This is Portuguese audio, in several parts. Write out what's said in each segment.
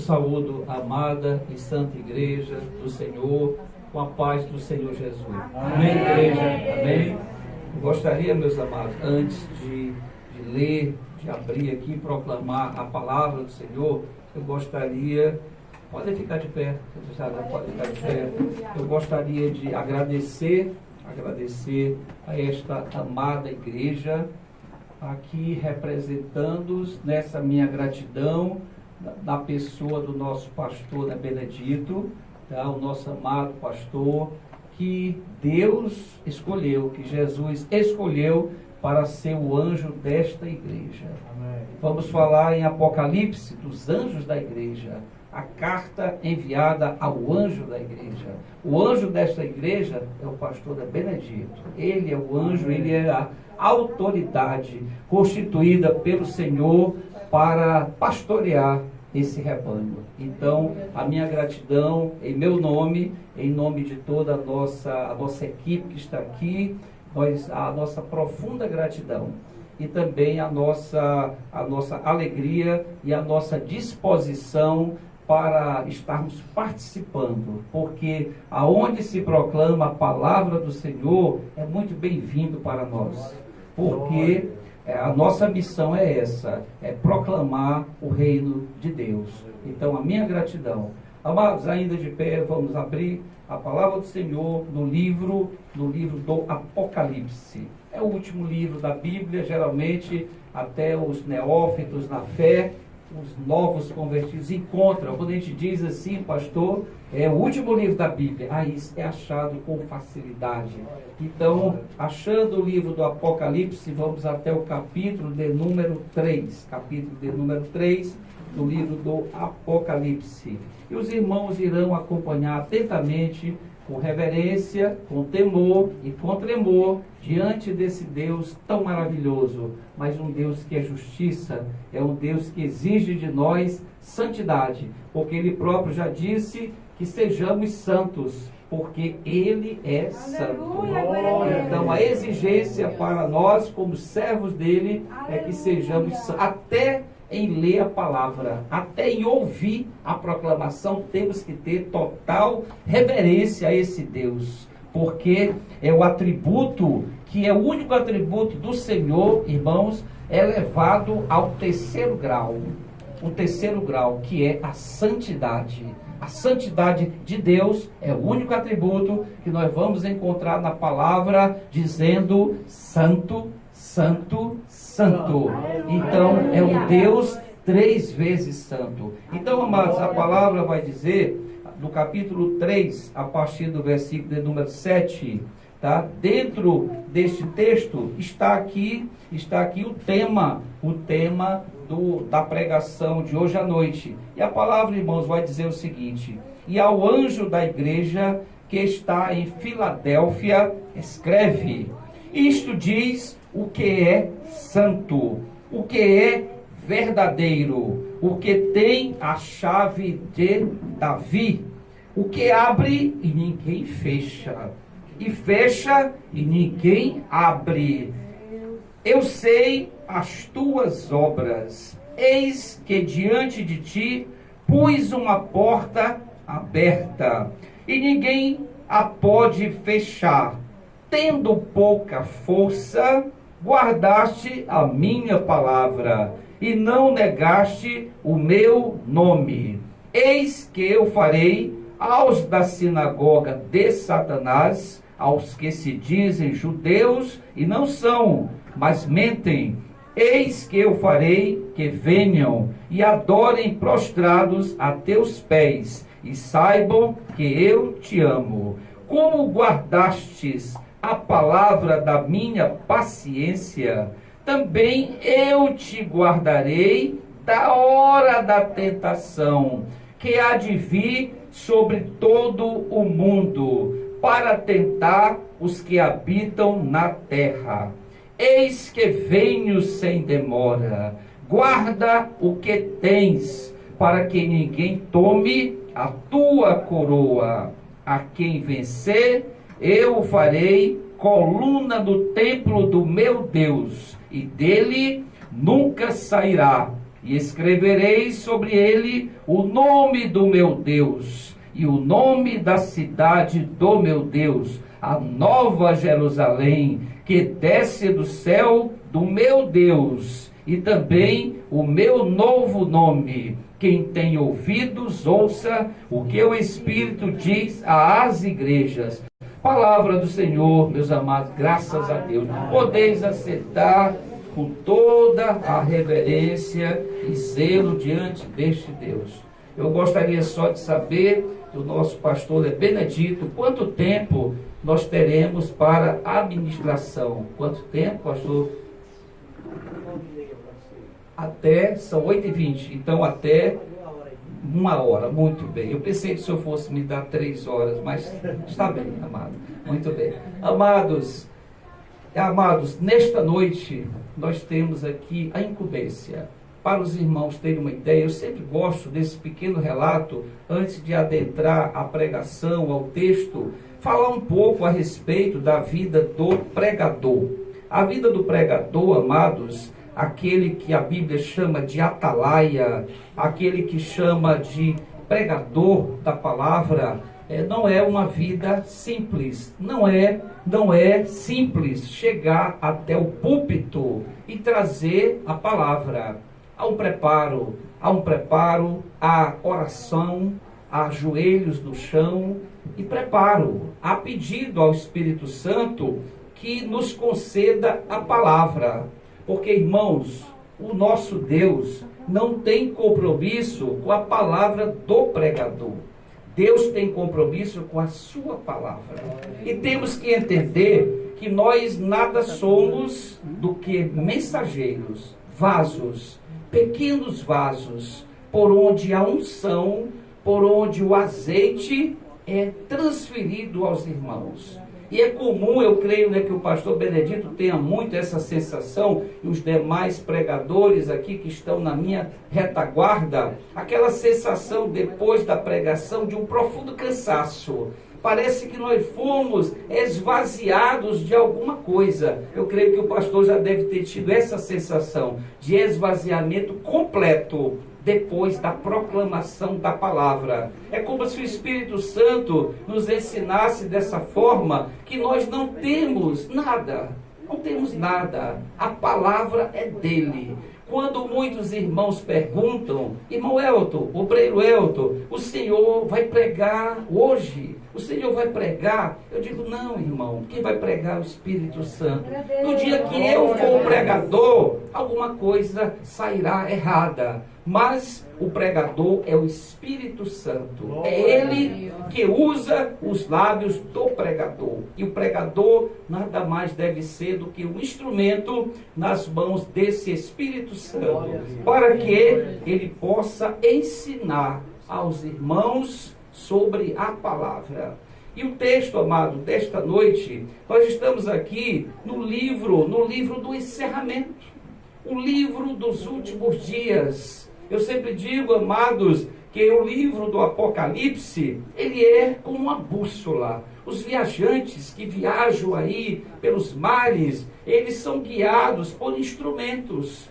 saúdo a amada e santa igreja do Senhor, com a paz do Senhor Jesus. Amém, igreja? Amém? Eu gostaria, meus amados, antes de ler, de abrir aqui e proclamar a palavra do Senhor, eu gostaria, podem ficar de pé, pode ficar de pé. Eu gostaria de agradecer a esta amada igreja, aqui representando-os nessa minha gratidão, na pessoa do nosso pastor Benedito, tá? O nosso amado pastor, que Deus escolheu, que Jesus escolheu para ser o anjo desta igreja. Amém. Vamos falar em Apocalipse dos anjos da igreja, a carta enviada ao anjo da igreja. O anjo desta igreja é o pastor Benedito. Ele é o anjo, ele é a autoridade constituída pelo Senhor para pastorear esse rebanho. Então, a minha gratidão em meu nome, em nome de toda a nossa equipe que está aqui, a nossa profunda gratidão e também a nossa alegria e a nossa disposição para estarmos participando, porque aonde se proclama a palavra do Senhor é muito bem-vindo para nós, porque a nossa missão é essa, é proclamar o reino de Deus. Então, a minha gratidão. Amados, ainda de pé, vamos abrir a palavra do Senhor no livro do Apocalipse. É o último livro da Bíblia, geralmente até os neófitos na fé, os novos convertidos encontram. Quando a gente diz assim, pastor, é o último livro da Bíblia, isso é achado com facilidade. Então, achando o livro do Apocalipse, vamos até o capítulo de número 3. Capítulo de número 3 do livro do Apocalipse. E os irmãos irão acompanhar atentamente, com reverência, com temor e com tremor, diante desse Deus tão maravilhoso, mas um Deus que é justiça, é um Deus que exige de nós santidade, porque Ele próprio já disse que sejamos santos, porque Ele é santo. Então a exigência para nós, como servos dEle, é que sejamos santos, até em ler a palavra, até em ouvir a proclamação, temos que ter total reverência a esse Deus, porque é o atributo, que é o único atributo do Senhor, irmãos, elevado ao terceiro grau, o terceiro grau, que é a santidade. A santidade de Deus é o único atributo que nós vamos encontrar na palavra, dizendo santo, santo, santo. Então, é um Deus 3 vezes santo. Então, amados, a palavra vai dizer, no capítulo 3, a partir do versículo de número 7, tá? Dentro deste texto está aqui o tema da pregação de hoje à noite. E a palavra, irmãos, vai dizer o seguinte: e ao anjo da igreja que está em Filadélfia, escreve: isto diz o que é santo, o que é verdadeiro, o que tem a chave de Davi, o que abre e ninguém fecha, e fecha e ninguém abre. Eu sei as tuas obras, eis que diante de ti pus uma porta aberta, e ninguém a pode fechar. Tendo pouca força, guardaste a minha palavra, e não negaste o meu nome. Eis que eu farei aos da sinagoga de Satanás, aos que se dizem judeus e não são, mas mentem, eis que eu farei que venham e adorem prostrados a teus pés, e saibam que eu te amo. Como guardastes a palavra da minha paciência, também eu te guardarei da hora da tentação, que há de vir sobre todo o mundo, para tentar os que habitam na terra. Eis que venho sem demora. Guarda o que tens, para que ninguém tome a tua coroa. A quem vencer, eu farei coluna do templo do meu Deus, e dele nunca sairá, e escrevereis sobre ele o nome do meu Deus, e o nome da cidade do meu Deus, a nova Jerusalém, que desce do céu do meu Deus, e também o meu novo nome. Quem tem ouvidos, ouça o que o Espírito diz às igrejas. Palavra do Senhor, meus amados, graças a Deus. Podeis assentar com toda a reverência e zelo diante deste Deus. Eu gostaria só de saber do nosso pastor Benedito, quanto tempo nós teremos para a administração. Quanto tempo, pastor? Até, são 8h20, então até 1 hora, muito bem. Eu pensei que o senhor fosse me dar 3 horas, mas está bem, amado, muito bem. Amados, nesta noite nós temos aqui a incumbência. Para os irmãos terem uma ideia, eu sempre gosto desse pequeno relato, antes de adentrar a pregação, ao texto, falar um pouco a respeito da vida do pregador. A vida do pregador, amados, aquele que a Bíblia chama de atalaia, aquele que chama de pregador da palavra, não é uma vida simples, não é simples chegar até o púlpito e trazer a palavra. Há um preparo, há oração, há joelhos no chão e preparo, há pedido ao Espírito Santo que nos conceda a palavra. Porque, irmãos, o nosso Deus não tem compromisso com a palavra do pregador. Deus tem compromisso com a sua palavra. E temos que entender que nós nada somos do que mensageiros, vasos, pequenos vasos, por onde a unção, por onde o azeite é transferido aos irmãos. E é comum, eu creio, que o pastor Benedito tenha muito essa sensação, e os demais pregadores aqui que estão na minha retaguarda, aquela sensação depois da pregação de um profundo cansaço. Parece que nós fomos esvaziados de alguma coisa. Eu creio que o pastor já deve ter tido essa sensação de esvaziamento completo depois da proclamação da palavra. É como se o Espírito Santo nos ensinasse dessa forma, que nós não temos nada. Não temos nada. A palavra é dele. Quando muitos irmãos perguntam, irmão Elton, obreiro Elton, o senhor vai pregar hoje? O senhor vai pregar? Eu digo, não, irmão, quem vai pregar é o Espírito Santo. No dia que eu for o pregador, alguma coisa sairá errada. Mas o pregador é o Espírito Santo. É ele que usa os lábios do pregador. E o pregador nada mais deve ser do que um instrumento nas mãos desse Espírito Santo, para que ele possa ensinar aos irmãos sobre a palavra. E o texto, amado, desta noite, nós estamos aqui no livro do encerramento, o livro dos últimos dias. Eu sempre digo, amados, que o livro do Apocalipse, ele é como uma bússola. Os viajantes que viajam aí pelos mares, eles são guiados por instrumentos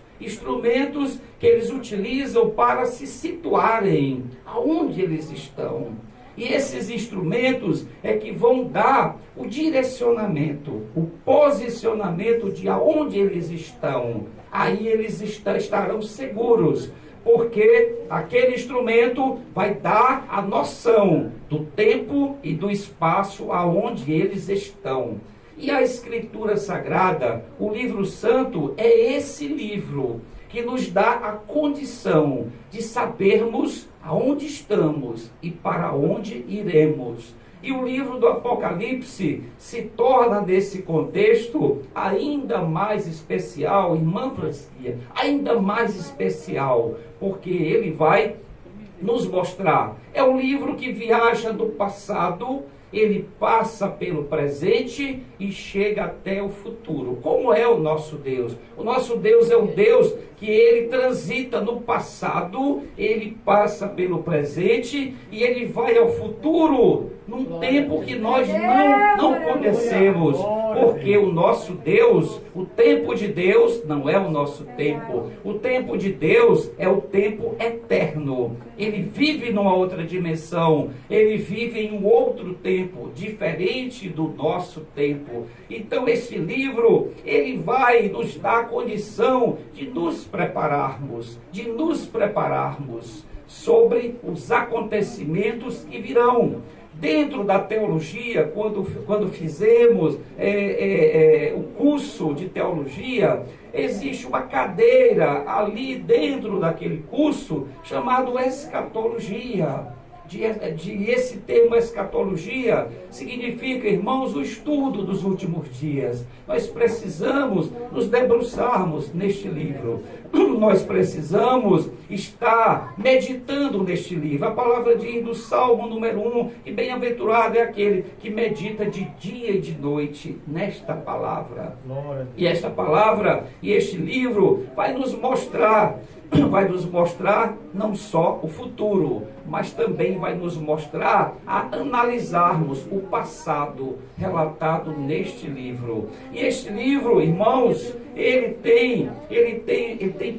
que eles utilizam para se situarem aonde eles estão. E esses instrumentos é que vão dar o direcionamento, o posicionamento de aonde eles estão. Aí eles estarão seguros, porque aquele instrumento vai dar a noção do tempo e do espaço aonde eles estão. E a Escritura Sagrada, o livro santo, é esse livro que nos dá a condição de sabermos aonde estamos e para onde iremos. E o livro do Apocalipse se torna, nesse contexto, ainda mais especial, irmã Francisca, ainda mais especial, porque ele vai nos mostrar. É um livro que viaja do passado, ele passa pelo presente e chega até o futuro. Como é o nosso Deus? O nosso Deus é um Deus que ele transita no passado, ele passa pelo presente e ele vai ao futuro, num tempo que nós não conhecemos, porque o nosso Deus, o tempo de Deus não é o nosso tempo, o tempo de Deus é o tempo eterno. Ele vive numa outra dimensão, ele vive em um outro tempo, diferente do nosso tempo. Então esse livro, ele vai nos dar a condição de nos prepararmos, sobre os acontecimentos que virão. Dentro da teologia, quando fizemos o curso de teologia, existe uma cadeira ali dentro daquele curso chamado escatologia. Esse termo escatologia significa, irmãos, o estudo dos últimos dias. Nós precisamos nos debruçarmos neste livro. Nós precisamos estar meditando neste livro. A palavra diz no Salmo número 1, que bem-aventurado é aquele que medita de dia e de noite nesta palavra. E esta palavra e este livro vai nos mostrar não só o futuro, mas também vai nos mostrar a analisarmos o passado relatado neste livro. E este livro, irmãos, ele tem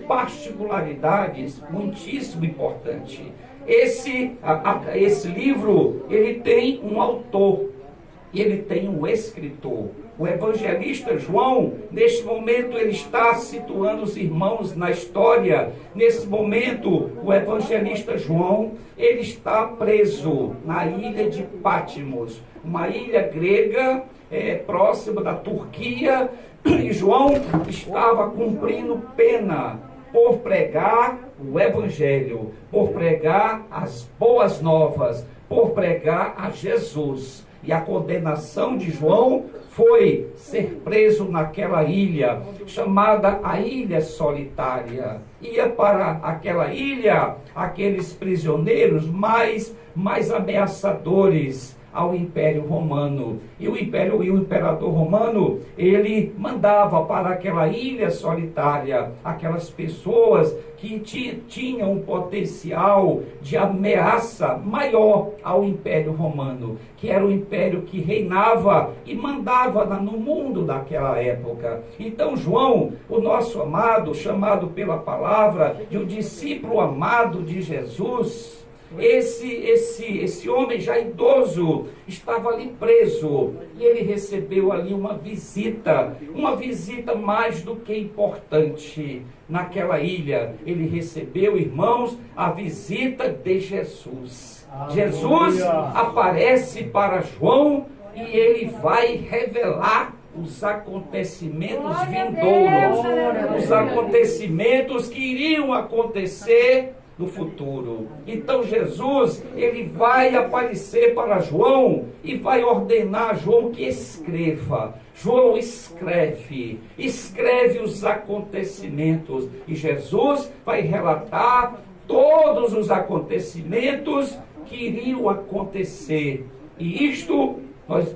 particularidades muitíssimo importantes. Esse livro, ele tem um autor e ele tem um escritor. O evangelista João, neste momento, ele está situando os irmãos na história. Nesse momento, o evangelista João, ele está preso na ilha de Patmos, uma ilha grega próxima da Turquia, e João estava cumprindo pena por pregar o evangelho, por pregar as boas novas, por pregar a Jesus. E a condenação de João foi ser preso naquela ilha, chamada a Ilha Solitária. Ia para aquela ilha aqueles prisioneiros mais ameaçadores ao Império Romano. E o imperador romano, ele mandava para aquela ilha solitária aquelas pessoas que tinham um potencial de ameaça maior ao Império Romano, que era o império que reinava e mandava no mundo daquela época. Então João, o nosso amado, chamado pela palavra de um discípulo amado de Jesus, esse homem já idoso estava ali preso e ele recebeu ali uma visita mais do que importante. Naquela ilha ele recebeu, irmãos, a visita de Jesus. Jesus aparece para João e ele vai revelar os acontecimentos vindouros, os acontecimentos que iriam acontecer no futuro. Então Jesus, ele vai aparecer para João e vai ordenar a João que escreva. João escreve os acontecimentos e Jesus vai relatar todos os acontecimentos que iriam acontecer. E isto,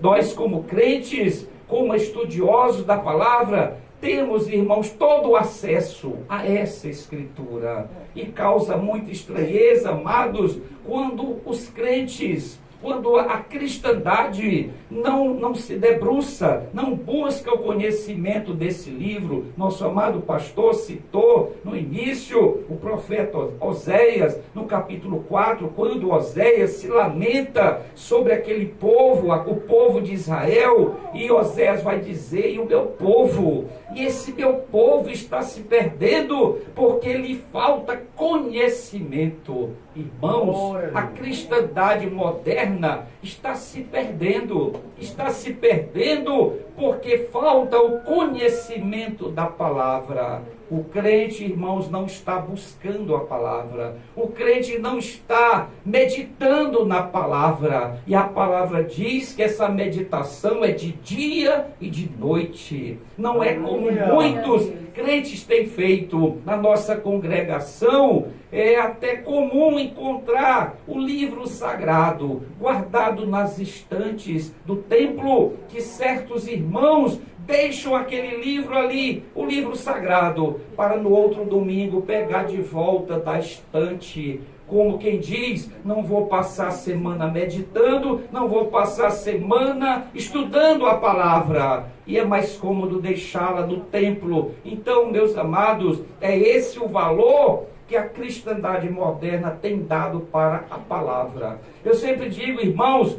nós como crentes, como estudiosos da palavra, temos, irmãos, todo o acesso a essa escritura. E causa muita estranheza, amados, quando os crentes, quando a cristandade não se debruça, não busca o conhecimento desse livro. Nosso amado pastor citou no início o profeta Oséias, no capítulo 4, quando Oséias se lamenta sobre aquele povo, o povo de Israel, e Oséias vai dizer, e o meu povo, e esse meu povo está se perdendo porque lhe falta conhecimento. Irmãos, a cristandade moderna está se perdendo porque falta o conhecimento da palavra. O crente, irmãos, não está buscando a palavra. O crente não está meditando na palavra. E a palavra diz que essa meditação é de dia e de noite. Não é como muitos crentes têm feito na nossa congregação, é até comum encontrar o livro sagrado guardado nas estantes do templo, que certos irmãos deixam aquele livro ali, o livro sagrado, para no outro domingo pegar de volta da estante. Como quem diz, não vou passar a semana meditando, não vou passar a semana estudando a palavra. E é mais cômodo deixá-la no templo. Então, meus amados, é esse o valor que a cristandade moderna tem dado para a palavra. Eu sempre digo, irmãos,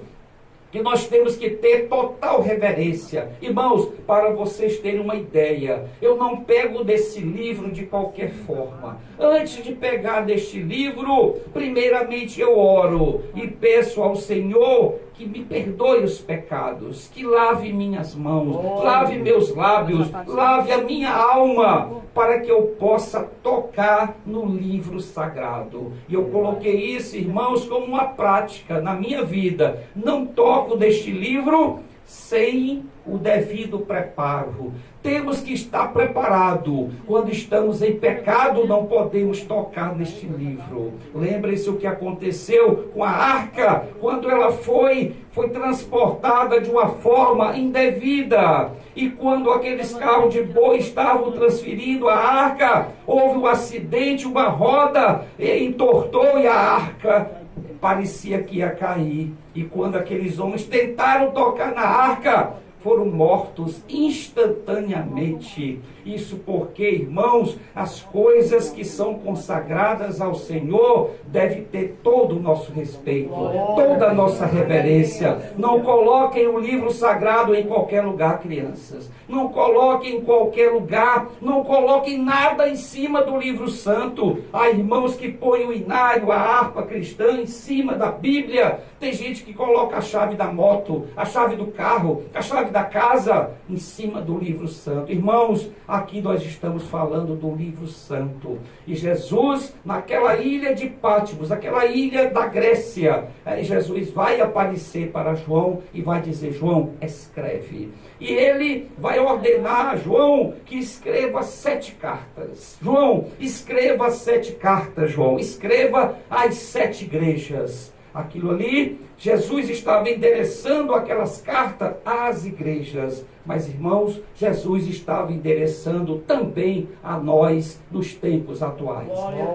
que nós temos que ter total reverência. Irmãos, para vocês terem uma ideia, eu não pego desse livro de qualquer forma. Antes de pegar deste livro, primeiramente eu oro e peço ao Senhor que me perdoe os pecados, que lave minhas mãos, lave meus lábios, lave a minha alma, para que eu possa tocar no livro sagrado. E eu coloquei isso, irmãos, como uma prática na minha vida. Não toco deste livro sem o devido preparo. Temos que estar preparado. Quando estamos em pecado, não podemos tocar neste livro. Lembre-se o que aconteceu com a arca, quando ela foi transportada de uma forma indevida. E quando aqueles carros de boi estavam transferindo a arca, houve um acidente, uma roda entortou e a arca parecia que ia cair. E quando aqueles homens tentaram tocar na arca, foram mortos instantaneamente. Isso porque, irmãos, as coisas que são consagradas ao Senhor devem ter todo o nosso respeito, toda a nossa reverência. Não coloquem o livro sagrado em qualquer lugar, crianças. Não coloquem em qualquer lugar, não coloquem nada em cima do livro santo. Há irmãos que põem o inário, a harpa cristã em cima da Bíblia. Tem gente que coloca a chave da moto, a chave do carro, a chave da casa em cima do livro santo. Irmãos, aqui nós estamos falando do livro santo. E Jesus, naquela ilha de Patmos, aquela ilha da Grécia, Jesus vai aparecer para João e vai dizer: João, escreve. E ele vai ordenar a João que escreva 7 cartas. João, escreva 7 cartas, João. Escreva as 7 igrejas. Aquilo ali, Jesus estava endereçando aquelas cartas às igrejas. Mas, irmãos, Jesus estava endereçando também a nós nos tempos atuais.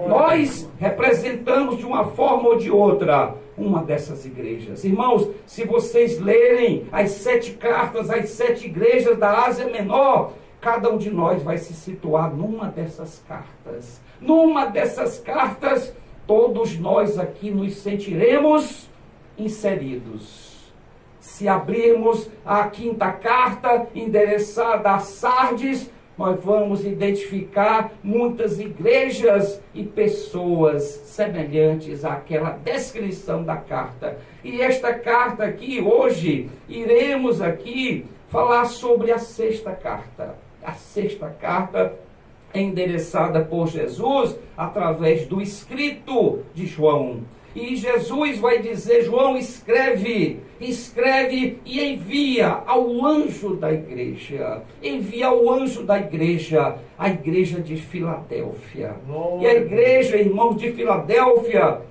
Nós representamos de uma forma ou de outra uma dessas igrejas. Irmãos, se vocês lerem as 7 cartas às 7 igrejas da Ásia Menor, cada um de nós vai se situar numa dessas cartas. Numa dessas cartas, todos nós aqui nos sentiremos inseridos. Se abrirmos a 5ª carta, endereçada a Sardes, nós vamos identificar muitas igrejas e pessoas semelhantes àquela descrição da carta. E esta carta aqui, hoje, iremos aqui falar sobre a 6ª carta. A 6ª carta é endereçada por Jesus através do escrito de João. E Jesus vai dizer: João, escreve e envia ao anjo da igreja. Envia ao anjo da igreja, a igreja de Filadélfia. E a igreja, irmãos, de Filadélfia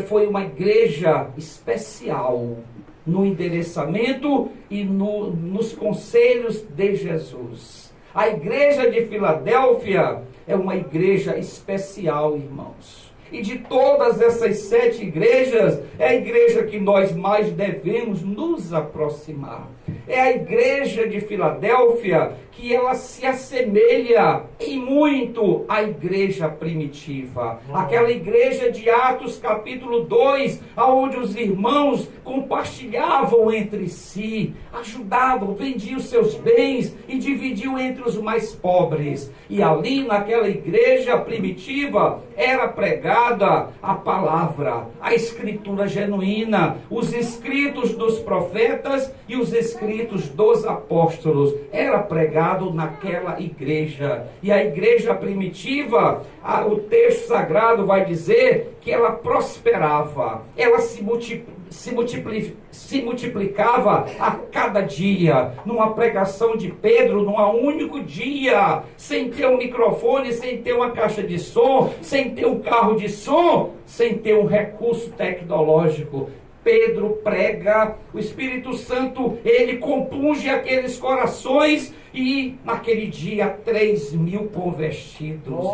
foi uma igreja especial no endereçamento e nos conselhos de Jesus. A igreja de Filadélfia é uma igreja especial, irmãos. E de todas essas 7 igrejas, é a igreja que nós mais devemos nos aproximar. É a igreja de Filadélfia que ela se assemelha em muito à igreja primitiva. Aquela igreja de Atos capítulo 2, onde os irmãos compartilhavam entre si, ajudavam, vendiam seus bens e dividiam entre os mais pobres. E ali naquela igreja primitiva era pregada a palavra, a escritura genuína, os escritos dos profetas e os escritos dos apóstolos. Era pregado naquela igreja. E a igreja primitiva, o texto sagrado vai dizer que ela prosperava, ela se multiplicava, se multiplicava a cada dia, numa pregação de Pedro, num único dia, sem ter um microfone, sem ter uma caixa de som, sem ter um carro de som, sem ter um recurso tecnológico. Pedro prega, o Espírito Santo, ele compunge aqueles corações, e naquele dia 3.000 convertidos.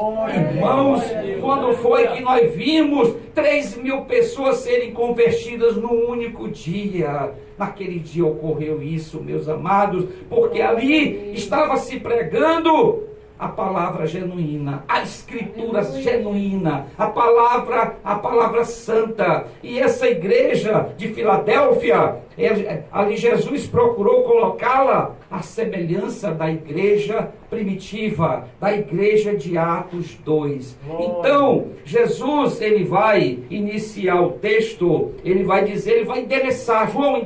Irmãos, quando foi que nós vimos 3.000 pessoas serem convertidas num único dia? Naquele dia ocorreu isso, meus amados, porque ali estava se pregando a palavra genuína, a escritura genuína, a palavra santa. E essa igreja de Filadélfia, ali Jesus procurou colocá-la à semelhança da igreja primitiva, da igreja de Atos 2. Então, Jesus, ele vai iniciar o texto, ele vai dizer, ele vai endereçar, João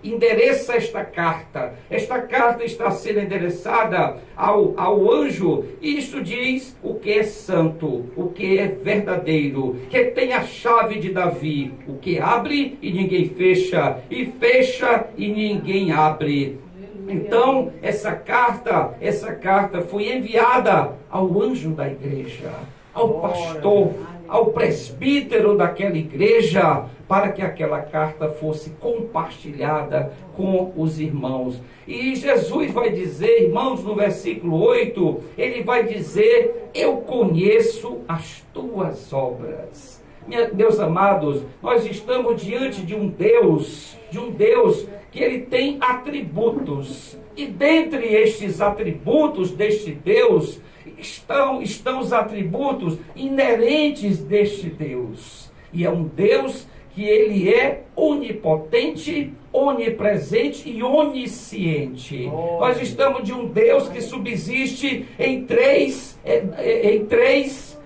endereça esta carta. Esta carta está sendo endereçada ao anjo, e isso diz o que é santo, o que é verdadeiro, que tem a chave de Davi, o que abre e ninguém fecha, e fecha e ninguém abre. Então, essa carta foi enviada ao anjo da igreja, ao pastor, ao presbítero daquela igreja, para que aquela carta fosse compartilhada com os irmãos. E Jesus vai dizer, irmãos, no versículo 8, ele vai dizer: eu conheço as tuas obras. Meus amados, nós estamos diante de um Deus que ele tem atributos, e dentre estes atributos deste Deus estão os atributos inerentes deste Deus. E é um Deus que ele é onipotente, onipresente e onisciente. Nós estamos de um Deus que subsiste em três,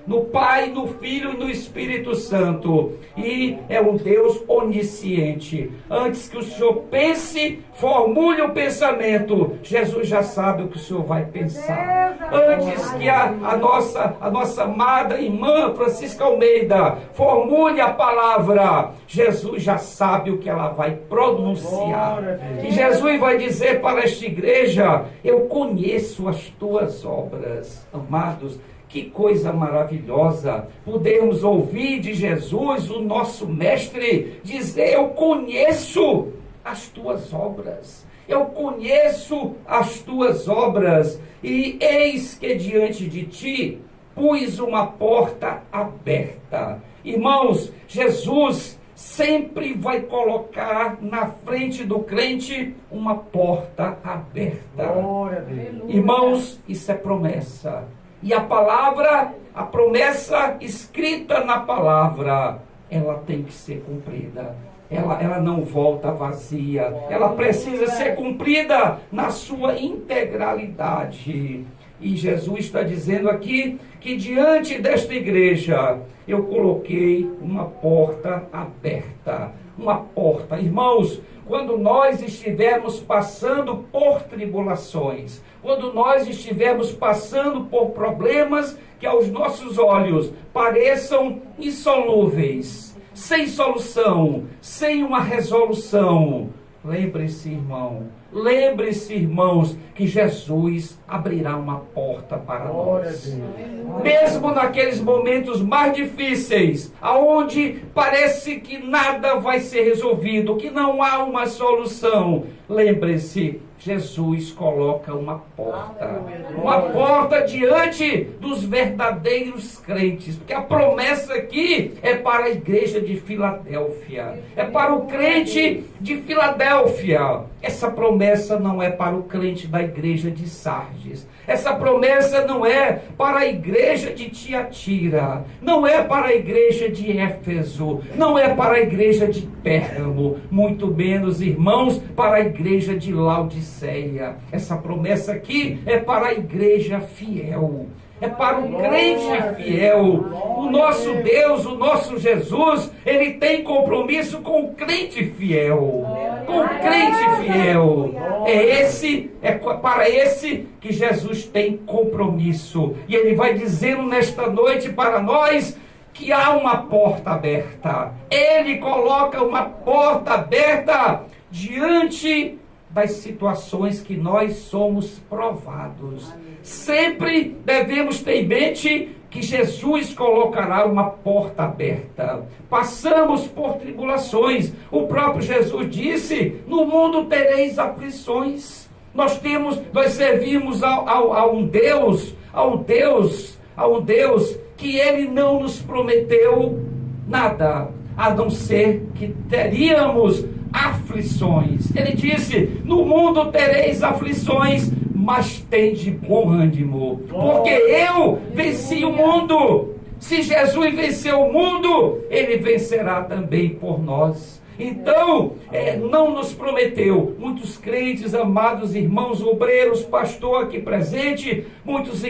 no Pai, no Filho e no Espírito Santo. E é um Deus onisciente. Antes que o Senhor pense, formule o pensamento, Jesus já sabe o que o Senhor vai pensar. Antes que a nossa amada irmã Francisca Almeida formule a palavra, Jesus já sabe o que ela vai pronunciar. E Jesus vai dizer para esta igreja: eu conheço as tuas obras. Amados, que coisa maravilhosa podermos ouvir de Jesus, o nosso mestre, dizer: eu conheço as tuas obras. Eu conheço as tuas obras, e eis que diante de ti pus uma porta aberta. Irmãos, Jesus sempre vai colocar na frente do crente uma porta aberta. Irmãos, isso é promessa. E a palavra, a promessa escrita na palavra, ela tem que ser cumprida. Ela não volta vazia. Ela precisa ser cumprida na sua integralidade. E Jesus está dizendo aqui que diante desta igreja eu coloquei uma porta aberta. Uma porta. Irmãos, quando nós estivermos passando por tribulações, quando nós estivermos passando por problemas que aos nossos olhos pareçam insolúveis, sem solução, sem uma resolução, lembre-se, irmãos, que Jesus abrirá uma porta para nós. Mesmo naqueles momentos mais difíceis, aonde parece que nada vai ser resolvido, que não há uma solução, lembre-se, Jesus coloca uma porta diante dos verdadeiros crentes, porque a promessa aqui é para a igreja de Filadélfia, é para o crente de Filadélfia. Essa promessa não é para o crente da igreja de Sardes, essa promessa não é para a igreja de Tiatira, não é para a igreja de Éfeso, não é para a igreja de Pérgamo, muito menos, irmãos, para a igreja de Laodiceia. Essa promessa aqui é para a igreja fiel, é para o crente fiel. O nosso Deus, o nosso Jesus, ele tem compromisso com o crente fiel. Com o crente fiel. É para esse que Jesus tem compromisso. E ele vai dizendo nesta noite para nós: que há uma porta aberta. Ele coloca uma porta aberta diante das situações que nós somos provados. Sempre devemos ter em mente que Jesus colocará uma porta aberta. Passamos por tribulações. O próprio Jesus disse: no mundo tereis aflições. Nós servimos a um Deus que Ele não nos prometeu nada, a não ser que teríamos aflições. Ele disse: no mundo tereis aflições, mas tende bom ânimo, porque eu venci o mundo. Se Jesus venceu o mundo, Ele vencerá também por nós. Então, não nos prometeu. Muitos crentes, amados irmãos obreiros, pastor aqui presente, muitos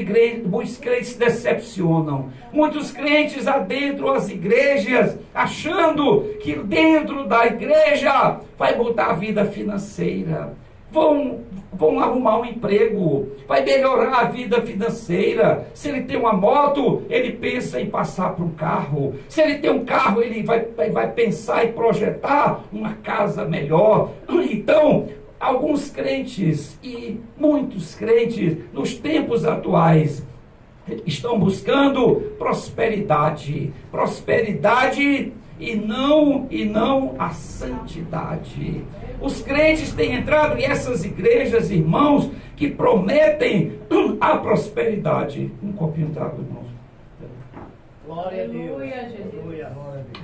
crentes se decepcionam. Muitos crentes adentram as igrejas, achando que dentro da igreja vai mudar a vida financeira. Vão arrumar um emprego, vai melhorar a vida financeira. Se ele tem uma moto, ele pensa em passar para um carro. Se ele tem um carro, ele vai pensar em projetar uma casa melhor. Então, alguns crentes e muitos crentes nos tempos atuais estão buscando prosperidade e não a santidade. Os crentes têm entrado em essas igrejas, irmãos, que prometem a prosperidade. Um copinho d'água, irmãos. Glória a Deus.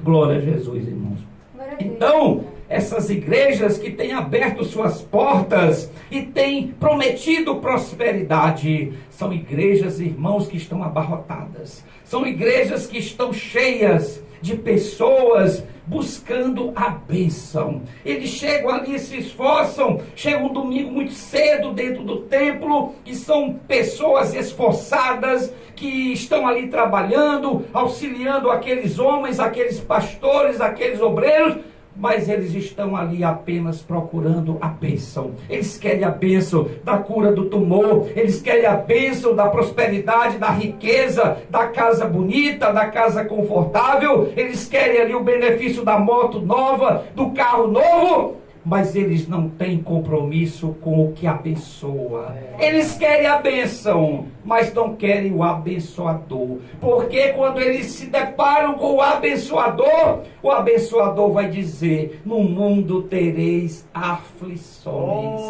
Glória a Jesus, irmãos. Então, essas igrejas que têm aberto suas portas e têm prometido prosperidade, são igrejas, irmãos, que estão abarrotadas. São igrejas que estão cheias de pessoas buscando a bênção. Eles chegam ali, se esforçam, chegam um domingo muito cedo dentro do templo, e são pessoas esforçadas que estão ali trabalhando, auxiliando aqueles homens, aqueles pastores, aqueles obreiros, mas eles estão ali apenas procurando a bênção. Eles querem a bênção da cura do tumor, eles querem a bênção da prosperidade, da riqueza, da casa bonita, da casa confortável, eles querem ali o benefício da moto nova, do carro novo, mas eles não têm compromisso com o que abençoa. Eles querem a bênção, mas não querem o abençoador. Porque quando eles se deparam com o abençoador vai dizer: no mundo tereis aflições.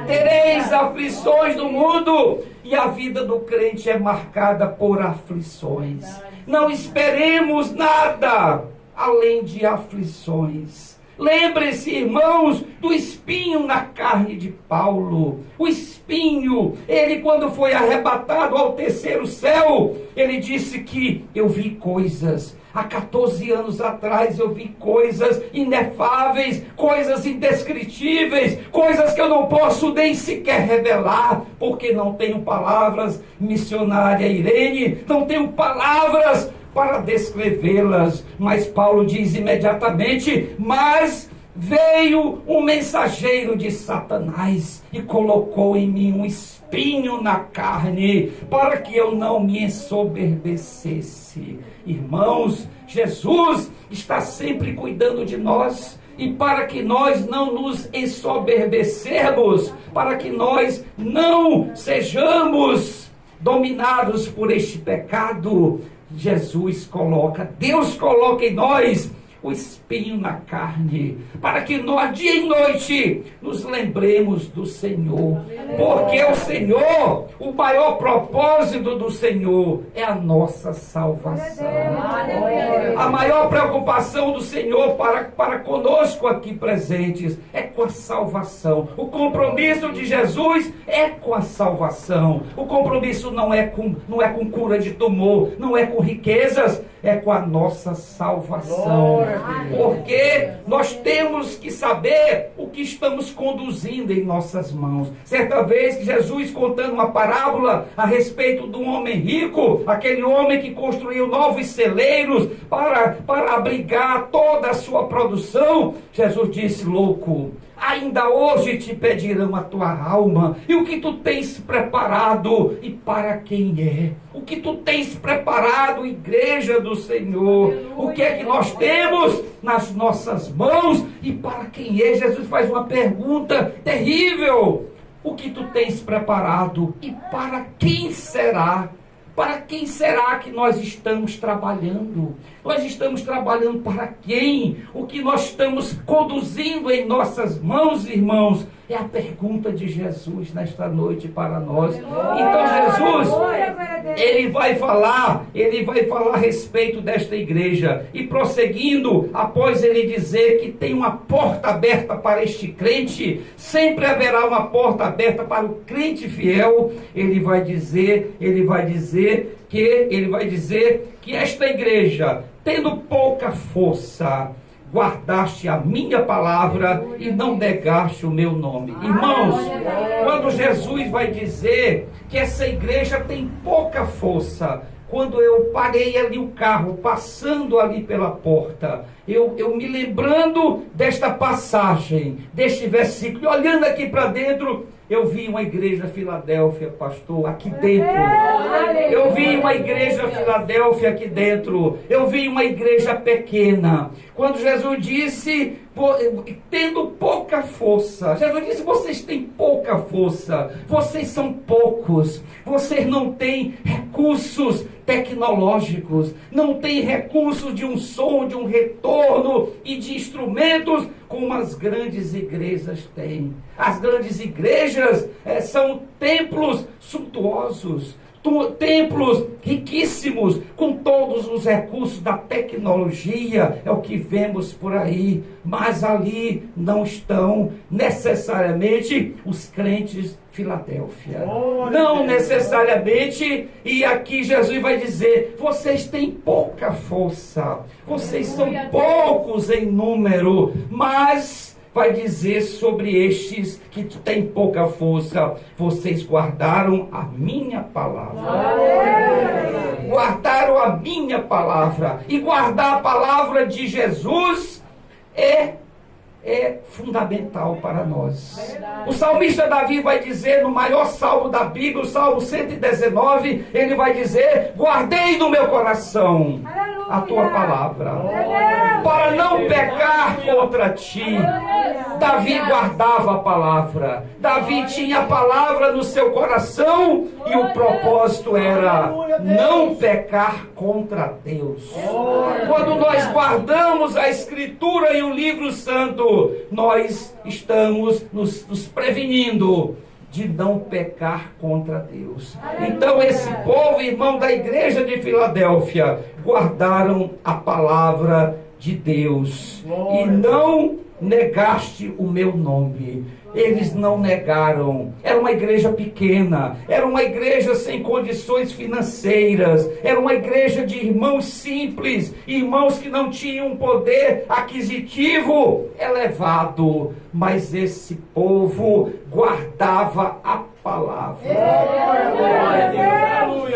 Tereis aflições no mundo. E a vida do crente é marcada por aflições. Não esperemos nada além de aflições. Lembre-se, irmãos, do espinho na carne de Paulo. O espinho, ele quando foi arrebatado ao terceiro céu, ele disse que eu vi coisas. Há 14 anos atrás eu vi coisas inefáveis, coisas indescritíveis, coisas que eu não posso nem sequer revelar, porque não tenho palavras, missionária Irene, não tenho palavras para descrevê-las. Mas Paulo diz imediatamente: mas veio um mensageiro de Satanás e colocou em mim um espinho na carne, para que eu não me ensoberbecesse. Irmãos, Jesus está sempre cuidando de nós, e para que nós não nos ensoberbecermos, para que nós não sejamos dominados por este pecado, Deus coloca em nós o espinho na carne, para que nós, dia e noite, nos lembremos do Senhor. Porque o Senhor, o maior propósito do Senhor é a nossa salvação. A maior preocupação do Senhor para conosco aqui presentes é com a salvação. O compromisso de Jesus é com a salvação. O compromisso não é com cura de tumor, não é com riquezas, é com a nossa salvação. Porque nós temos que saber o que estamos conduzindo em nossas mãos. Certa vez, Jesus contando uma parábola a respeito de um homem rico, aquele homem que construiu novos celeiros para abrigar toda a sua produção, Jesus disse: louco, ainda hoje te pedirão a tua alma. E o que tu tens preparado e para quem é? O que tu tens preparado, igreja do Senhor? O que é que nós temos nas nossas mãos e para quem é? Jesus faz uma pergunta terrível. O que tu tens preparado e para quem será? Para quem será que nós estamos trabalhando? Nós estamos trabalhando para quem? O que nós estamos conduzindo em nossas mãos, irmãos? É a pergunta de Jesus nesta noite para nós. Então Jesus, ele vai falar a respeito desta igreja. E prosseguindo, após ele dizer que tem uma porta aberta para este crente, sempre haverá uma porta aberta para o crente fiel. Ele vai dizer que esta igreja, tendo pouca força, guardaste a minha palavra e não negaste o meu nome. Irmãos, quando Jesus vai dizer que essa igreja tem pouca força, quando eu parei ali o carro, passando ali pela porta, eu me lembrando desta passagem, deste versículo, e olhando aqui para dentro, eu vi uma igreja Filadélfia, pastor, aqui dentro. Eu vi uma igreja Filadélfia aqui dentro. Eu vi uma igreja pequena. Quando Jesus disse, tendo pouca força. Jesus disse, vocês têm pouca força. Vocês são poucos. Vocês não têm recursos tecnológicos. Não têm recursos de um som, de um retorno e de instrumentos como as grandes igrejas têm. As grandes igrejas são templos suntuosos, templos riquíssimos, com todos os recursos da tecnologia, é o que vemos por aí, mas ali não estão necessariamente os crentes Filadélfia. Não necessariamente, e aqui Jesus vai dizer, vocês têm pouca força, vocês são poucos em número, mas vai dizer sobre estes que têm pouca força, vocês guardaram a minha palavra. Guardaram a minha palavra. E guardar a palavra de Jesus é fundamental para nós. O salmista Davi vai dizer no maior salmo da Bíblia, o Salmo 119, ele vai dizer, guardei no meu coração a tua palavra, para não pecar contra ti. Davi guardava a palavra. Davi tinha a palavra no seu coração e o propósito era não pecar contra Deus. Quando nós guardamos a Escritura e o livro santo, nós estamos nos prevenindo de não pecar contra Deus. Então esse povo, irmão da igreja de Filadélfia, guardaram a palavra de Deus. E não negaste o meu nome. Eles não negaram. Era uma igreja pequena, era uma igreja sem condições financeiras, era uma igreja de irmãos simples, irmãos que não tinham um poder aquisitivo elevado, mas esse povo guardava a palavra.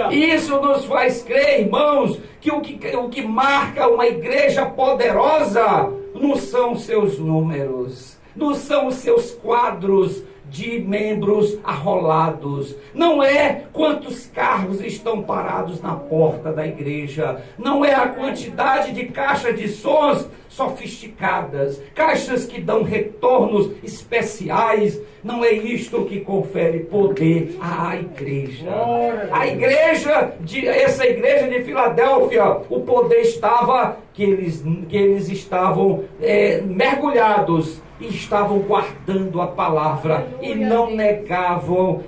Isso nos faz crer, irmãos, que o que marca uma igreja poderosa não são seus números, não são os seus quadros de membros arrolados, não é quantos carros estão parados na porta da igreja, não é a quantidade de caixas de sons sofisticadas, caixas que dão retornos especiais, não é isto que confere poder à igreja. Essa igreja de Filadélfia, o poder estava que eles estavam mergulhados e estavam guardando a palavra e não negavam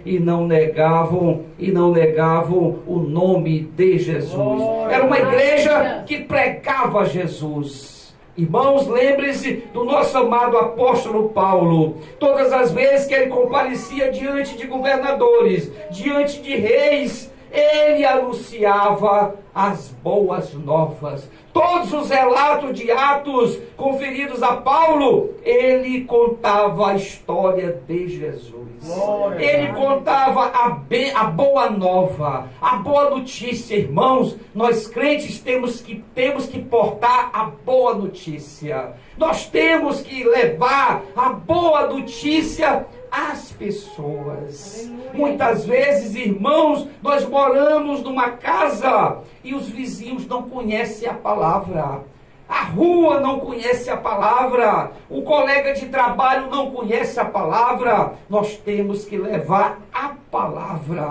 o nome de Jesus. Era uma igreja que pregava Jesus. Irmãos, lembre-se do nosso amado apóstolo Paulo. Todas as vezes que ele comparecia diante de governadores, diante de reis, ele anunciava as boas novas. todos os relatos de Atos conferidos a Paulo, ele contava a história de Jesus. Ele contava a boa nova, a boa notícia. Irmãos, nós crentes temos que portar a boa notícia. Nós temos que levar a boa notícia às pessoas. Muitas vezes, irmãos, nós moramos numa casa e os vizinhos não conhecem a palavra. A rua não conhece a palavra, o colega de trabalho não conhece a palavra. Nós temos que levar a palavra.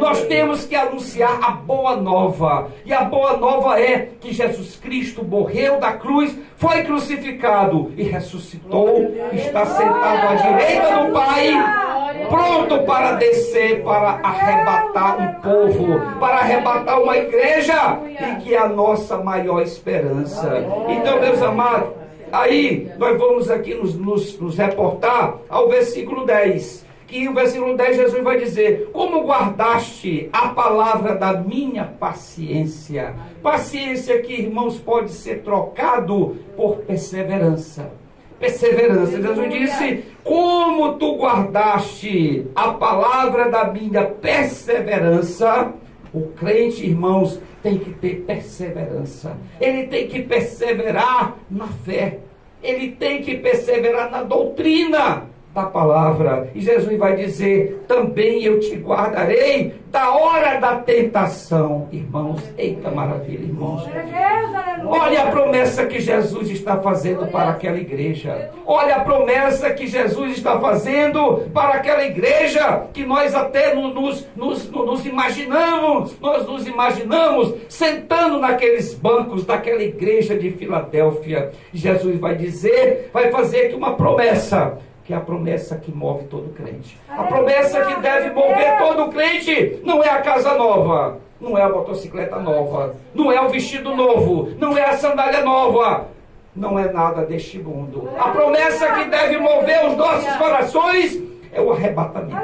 Nós temos que anunciar a boa nova. E a boa nova é que Jesus Cristo morreu da cruz, foi crucificado e ressuscitou, está sentado à direita do Pai, pronto para descer, para arrebatar um povo, para arrebatar uma igreja, e que é a nossa maior esperança. Então, meus amados, aí nós vamos aqui nos reportar ao versículo 10, que o versículo 10 Jesus vai dizer: como guardaste a palavra da minha paciência. Paciência que, irmãos, pode ser trocado por perseverança. Perseverança. Jesus disse: como tu guardaste a palavra da minha perseverança. O crente, irmãos, tem que ter perseverança. Ele tem que perseverar na fé. Ele tem que perseverar na doutrina da palavra. E Jesus vai dizer: também eu te guardarei da hora da tentação. Irmãos, eita maravilha, irmãos. Olha a promessa que Jesus está fazendo para aquela igreja. Olha a promessa que Jesus está fazendo para aquela igreja, que nós até nos imaginamos, nós nos imaginamos sentando naqueles bancos daquela igreja de Filadélfia. Jesus vai dizer, vai fazer aqui uma promessa, que é a promessa que move todo crente. A promessa que deve mover todo crente não é a casa nova, não é a motocicleta nova, não é o vestido novo, não é a sandália nova, não é nada deste mundo. A promessa que deve mover os nossos corações é o arrebatamento.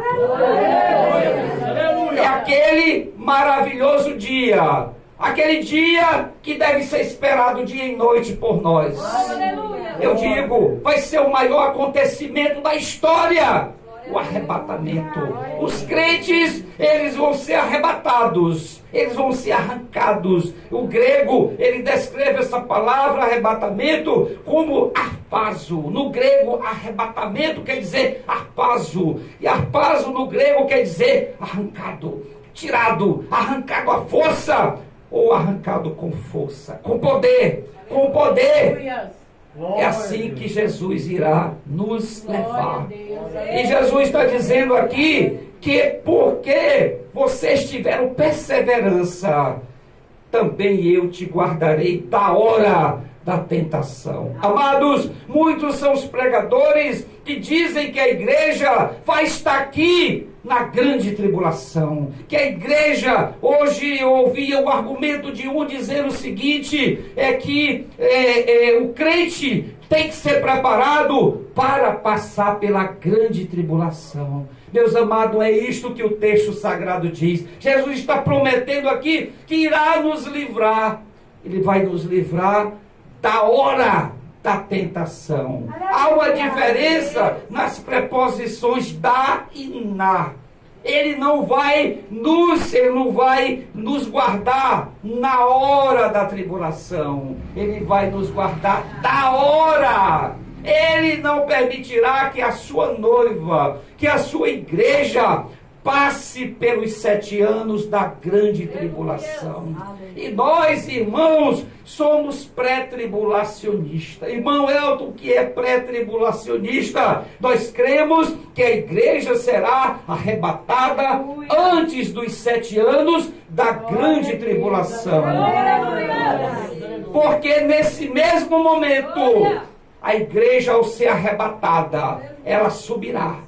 É aquele maravilhoso dia, aquele dia que deve ser esperado dia e noite por nós. Eu digo, vai ser o maior acontecimento da história, o arrebatamento. Os crentes, eles vão ser arrebatados, eles vão ser arrancados. O grego, ele descreve essa palavra arrebatamento como harpazo. No grego, arrebatamento quer dizer harpazo, e harpazo no grego quer dizer arrancado, tirado, arrancado à força, ou arrancado com força, com poder, com poder. É assim que Jesus irá nos levar. E Jesus está dizendo aqui que porque vocês tiveram perseverança, também eu te guardarei da hora da tentação. Amados, muitos são os pregadores que dizem que a igreja vai estar aqui na grande tribulação, que a igreja, hoje eu ouvia o argumento de um dizendo o seguinte, é que o crente tem que ser preparado para passar pela grande tribulação. Meus amados, é isto que o texto sagrado diz. Jesus está prometendo aqui que irá nos livrar. Ele vai nos livrar da hora da tentação. Há uma diferença nas preposições da e na. Ele não vai nos guardar na hora da tribulação. Ele vai nos guardar da hora. Ele não permitirá que a sua noiva, que a sua igreja passe pelos 7 anos da grande tribulação. E nós, irmãos, somos pré-tribulacionistas. Irmão Elton, que é pré-tribulacionista, nós cremos que a igreja será arrebatada antes dos 7 anos da grande tribulação. Porque nesse mesmo momento, a igreja, ao ser arrebatada, ela subirá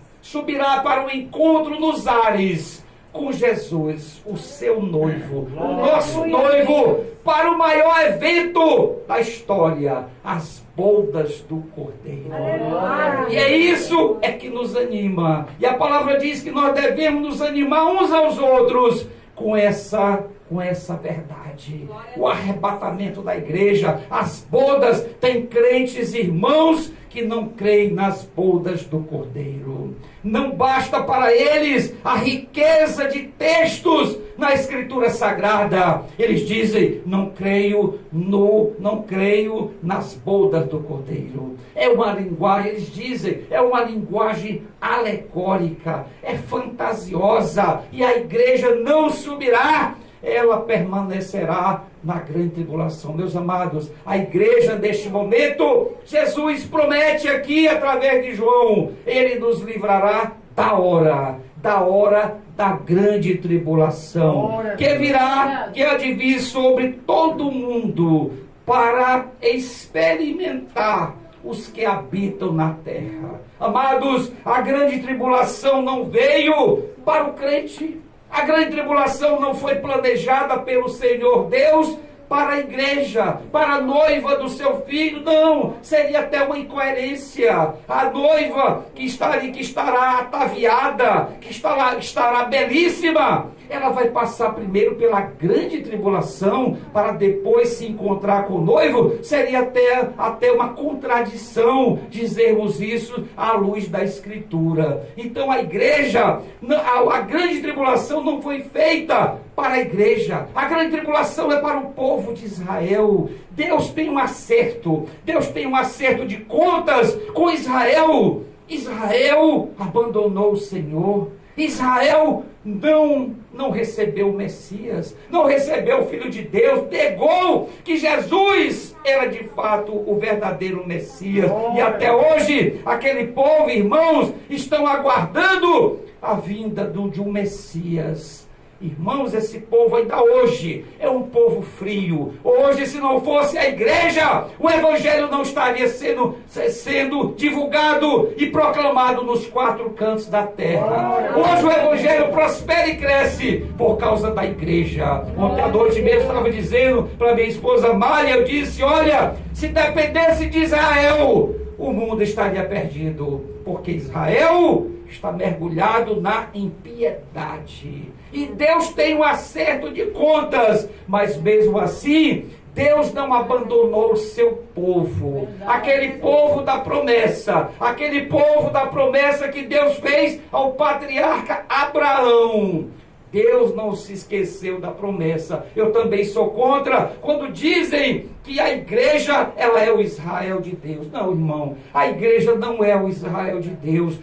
para o encontro nos ares com Jesus, o seu noivo, o nosso noivo, para o maior evento da história, as bodas do Cordeiro. E é isso que nos anima. E a palavra diz que nós devemos nos animar uns aos outros com essa com essa verdade. O arrebatamento da igreja, as bodas, tem crentes irmãos que não creem nas bodas do Cordeiro. Não basta para eles a riqueza de textos na Escritura Sagrada. Eles dizem, não creio nas bodas do Cordeiro. É uma linguagem, eles dizem, é uma linguagem alegórica, é fantasiosa, e a igreja não subirá, ela permanecerá na grande tribulação. Meus amados, a igreja neste momento, Jesus promete aqui através de João, ele nos livrará da hora da grande tribulação, que virá, que há de vir sobre todo mundo, para experimentar os que habitam na terra. Amados, a grande tribulação não veio para o crente. A grande tribulação não foi planejada pelo Senhor Deus para a igreja, para a noiva do seu filho. Não, seria até uma incoerência. A noiva que estará ataviada, que estará belíssima, ela vai passar primeiro pela grande tribulação para depois se encontrar com o noivo. Seria até uma contradição dizermos isso à luz da Escritura. Então a igreja, a grande tribulação não foi feita para a igreja. A grande tribulação é para o povo de Israel. Deus tem um acerto de contas com Israel. Israel abandonou o Senhor. Israel não recebeu o Messias, não recebeu o Filho de Deus, negou que Jesus era de fato o verdadeiro Messias. E até hoje, aquele povo, irmãos, estão aguardando a vinda de um Messias. Irmãos, esse povo ainda hoje é um povo frio. Hoje, se não fosse a igreja, o evangelho não estaria sendo divulgado e proclamado nos 4 cantos da terra. Hoje o evangelho prospera e cresce por causa da igreja. Ontem à noite mesmo estava dizendo para minha esposa Mária, eu disse, olha, se dependesse de Israel, o mundo estaria perdido, porque Israel está mergulhado na impiedade. E Deus tem um acerto de contas, mas mesmo assim, Deus não abandonou o seu povo. Aquele povo da promessa que Deus fez ao patriarca Abraão. Deus não se esqueceu da promessa. Eu também sou contra quando dizem que a igreja, ela é o Israel de Deus. Não, irmão, a igreja não é o Israel de Deus.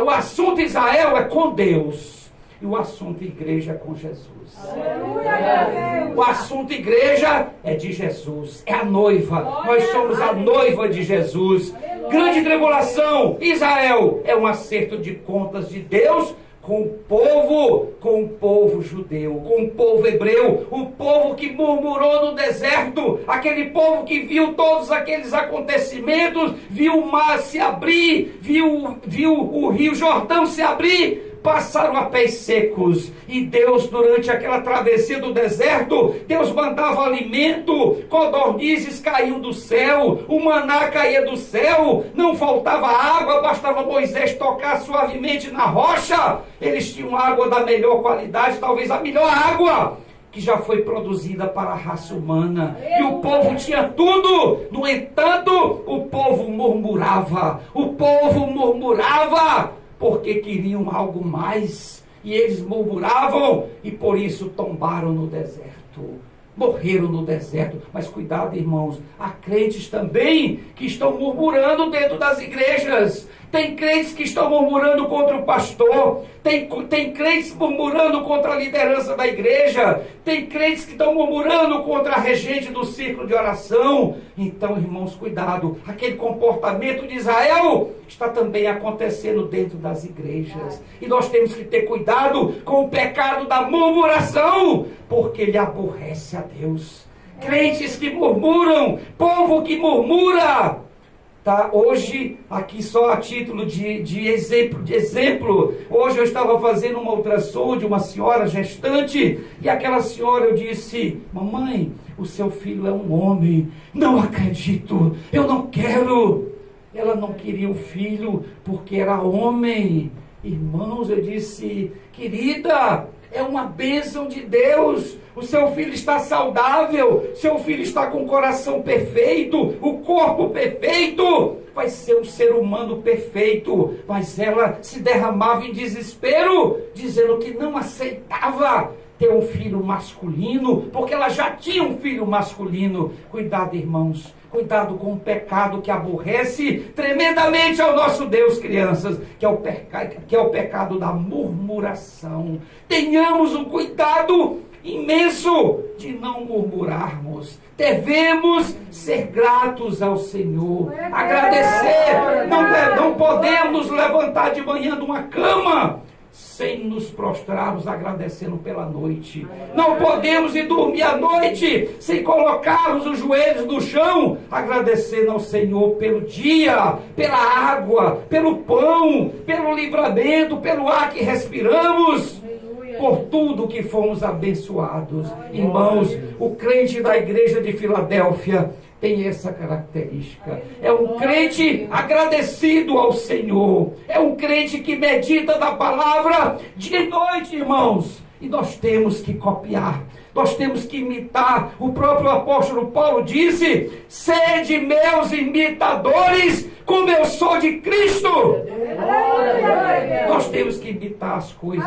O assunto Israel é com Deus. E o assunto igreja é com Jesus. Aleluia. O assunto igreja é de Jesus. É a noiva. Nós somos a noiva de Jesus. Aleluia. Grande tribulação. Israel é um acerto de contas de Deus com o povo judeu, com o povo hebreu, o povo que murmurou no deserto, aquele povo que viu todos aqueles acontecimentos, viu o mar se abrir, viu o rio Jordão se abrir, passaram a pés secos. E Deus, durante aquela travessia do deserto, Deus mandava alimento, codornizes caíam do céu, o maná caía do céu, não faltava água, bastava Moisés tocar suavemente na rocha, eles tinham água da melhor qualidade, talvez a melhor água que já foi produzida para a raça humana. E o povo tinha tudo. No entanto, o povo murmurava, porque queriam algo mais, e eles murmuravam, e por isso tombaram no deserto, morreram no deserto. Mas cuidado, irmãos, há crentes também que estão murmurando dentro das igrejas. Tem crentes que estão murmurando contra o pastor, tem crentes murmurando contra a liderança da igreja, tem crentes que estão murmurando contra a regente do círculo de oração. Então, irmãos, cuidado, aquele comportamento de Israel está também acontecendo dentro das igrejas, e nós temos que ter cuidado com o pecado da murmuração, porque ele aborrece a Deus. Crentes que murmuram, povo que murmura. Tá, hoje, aqui só a título de exemplo, hoje eu estava fazendo uma ultrassom de uma senhora gestante, e aquela senhora, eu disse, mamãe, o seu filho é um homem. Não acredito, eu não quero. Ela não queria o filho porque era homem. Irmãos, eu disse, querida, é uma bênção de Deus. O seu filho está saudável, seu filho está com o coração perfeito, o corpo perfeito, vai ser um ser humano perfeito. Mas ela se derramava em desespero, dizendo que não aceitava ter um filho masculino, porque ela já tinha um filho masculino. Cuidado, irmãos, cuidado com o pecado que aborrece tremendamente ao nosso Deus, crianças, que é o pecado da murmuração. Tenhamos um cuidado imenso de não murmurarmos. Devemos ser gratos ao Senhor, agradecer. Não podemos nos levantar de manhã de uma cama sem nos prostrarmos agradecendo pela noite. Não podemos ir dormir à noite sem colocarmos os joelhos no chão, agradecendo ao Senhor pelo dia, pela água, pelo pão, pelo livramento, pelo ar que respiramos, por tudo que fomos abençoados. Irmãos, o crente da igreja de Filadélfia tem essa característica. É um crente agradecido ao Senhor. É um crente que medita na palavra dia e noite, irmãos. E nós temos que copiar. Nós temos que imitar. O próprio apóstolo Paulo disse: sede meus imitadores, como eu sou de Cristo. Nós temos que imitar as coisas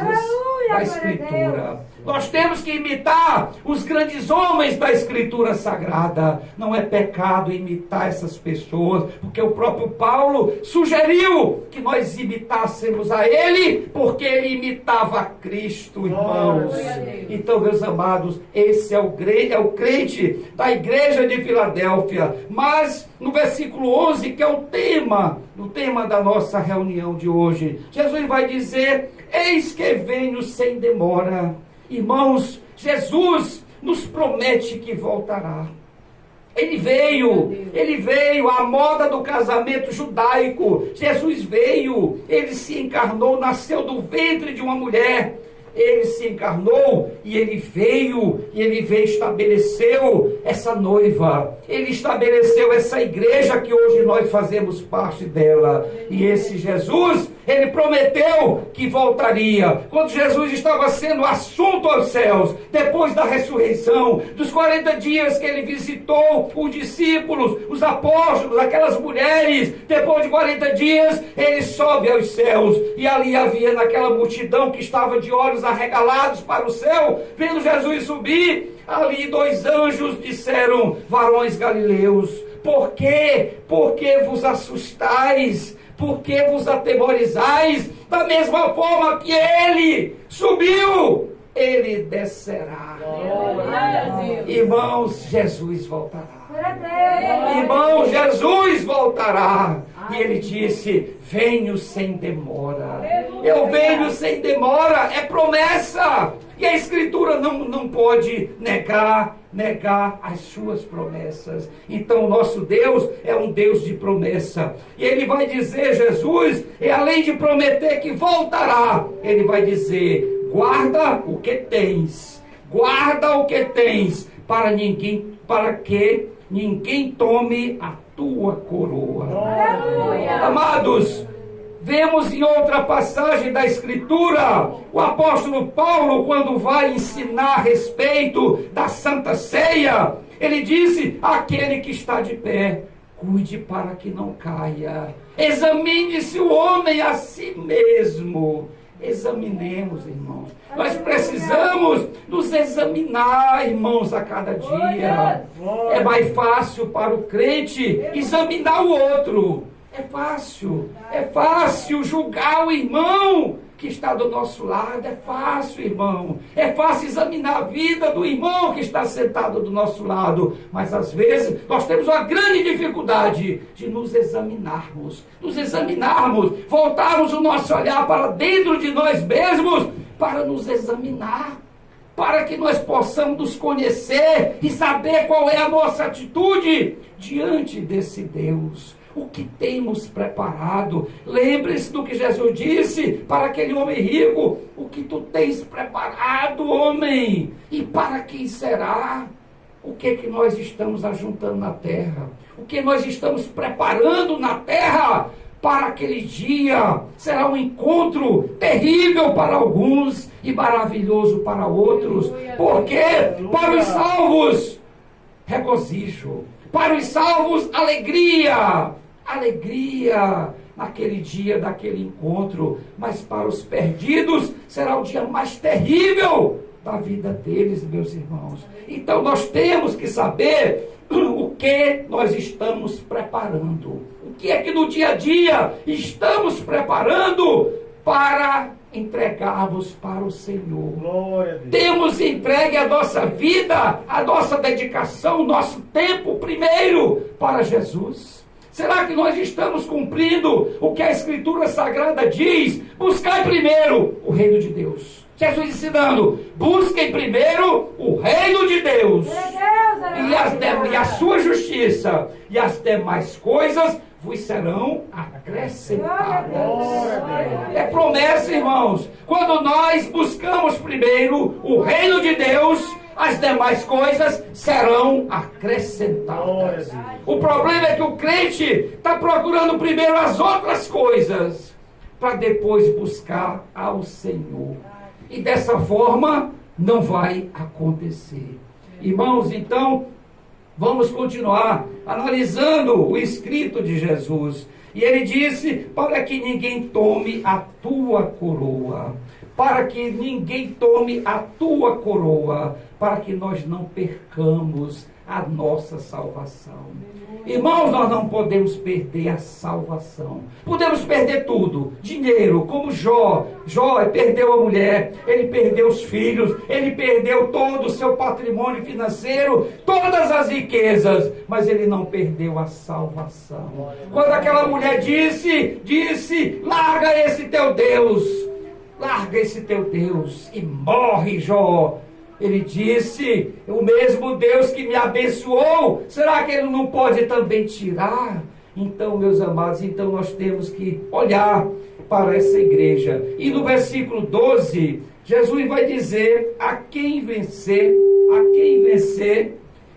da Escritura. Nós temos que imitar os grandes homens da Escritura Sagrada. Não é pecado imitar essas pessoas, porque o próprio Paulo sugeriu que nós imitássemos a ele, porque ele imitava a Cristo, irmãos. Então, meus amados, esse é o crente da igreja de Filadélfia. Mas no versículo 11, que é o tema da nossa reunião de hoje, Jesus vai dizer: eis que venho sem demora. Irmãos, Jesus nos promete que voltará. Ele veio à moda do casamento judaico. Jesus veio, ele se encarnou, nasceu do ventre de uma mulher. Ele se encarnou e ele veio estabeleceu essa noiva. Ele estabeleceu essa igreja que hoje nós fazemos parte dela. E esse Jesus, ele prometeu que voltaria. Quando Jesus estava sendo assunto aos céus, depois da ressurreição, dos 40 dias que ele visitou os discípulos, os apóstolos, aquelas mulheres, depois de 40 dias, ele sobe aos céus. E ali havia naquela multidão que estava de olhos arregalados para o céu, vendo Jesus subir, ali 2 anjos disseram: varões galileus, por que vos assustais? Por que vos atemorizais? Da mesma forma que ele subiu, ele descerá. Irmãos, Jesus voltará. Irmãos, Jesus voltará. E ele disse: venho sem demora. Eu venho sem demora, é promessa. E a Escritura não pode negar as suas promessas. Então o nosso Deus é um Deus de promessa. E ele vai dizer, Jesus, e além de prometer que voltará, ele vai dizer: guarda o que tens. Guarda o que tens, para que ninguém tome a tua coroa. Amados, vemos em outra passagem da Escritura, o apóstolo Paulo, quando vai ensinar a respeito da Santa Ceia, ele disse: aquele que está de pé, cuide para que não caia. Examine-se o homem a si mesmo. Examinemos, irmãos. Nós precisamos nos examinar, irmãos, a cada dia. É mais fácil para o crente examinar o outro. É fácil julgar o irmão que está do nosso lado. É fácil, irmão. É fácil examinar a vida do irmão que está sentado do nosso lado. Mas às vezes nós temos uma grande dificuldade de nos examinarmos. Voltarmos o nosso olhar para dentro de nós mesmos para nos examinar, para que nós possamos nos conhecer e saber qual é a nossa atitude diante desse Deus. O que temos preparado? Lembre-se do que Jesus disse para aquele homem rico: o que tu tens preparado, homem? E para quem será? O que nós estamos ajuntando na terra? O que nós estamos preparando na terra para aquele dia. Será um encontro terrível para alguns e maravilhoso para outros. Porque para os salvos, regozijo. Para os salvos, alegria. Alegria naquele dia, daquele encontro. Mas para os perdidos, será o dia mais terrível da vida deles, meus irmãos. Então nós temos que saber o que nós estamos preparando. O que é que no dia a dia estamos preparando para entregarmos para o Senhor. Glória a Deus. Temos entregue a nossa vida, a nossa dedicação, o nosso tempo primeiro para Jesus. Será que nós estamos cumprindo o que a Escritura Sagrada diz? Buscai primeiro o reino de Deus. Jesus ensinando, busquem primeiro o reino de Deus e a sua justiça, e as demais coisas vos serão acrescentadas. É promessa, irmãos. Quando nós buscamos primeiro o reino de Deus, as demais coisas serão acrescentadas. O problema é que o crente está procurando primeiro as outras coisas, para depois buscar ao Senhor. E dessa forma não vai acontecer. Irmãos, então, vamos continuar analisando o escrito de Jesus. E ele disse, para que ninguém tome a tua coroa. Para que ninguém tome a tua coroa. Para que nós não percamos a nossa salvação. Irmãos, nós não podemos perder a salvação. Podemos perder tudo. Dinheiro, como Jó. Jó perdeu a mulher, ele perdeu os filhos, ele perdeu todo o seu patrimônio financeiro, todas as riquezas, mas ele não perdeu a salvação. Quando aquela mulher disse, larga esse teu Deus, larga esse teu Deus, e morre Jó. Ele disse, o mesmo Deus que me abençoou, será que ele não pode também tirar? Então, meus amados, então nós temos que olhar para essa igreja. E no versículo 12, Jesus vai dizer, a quem vencer,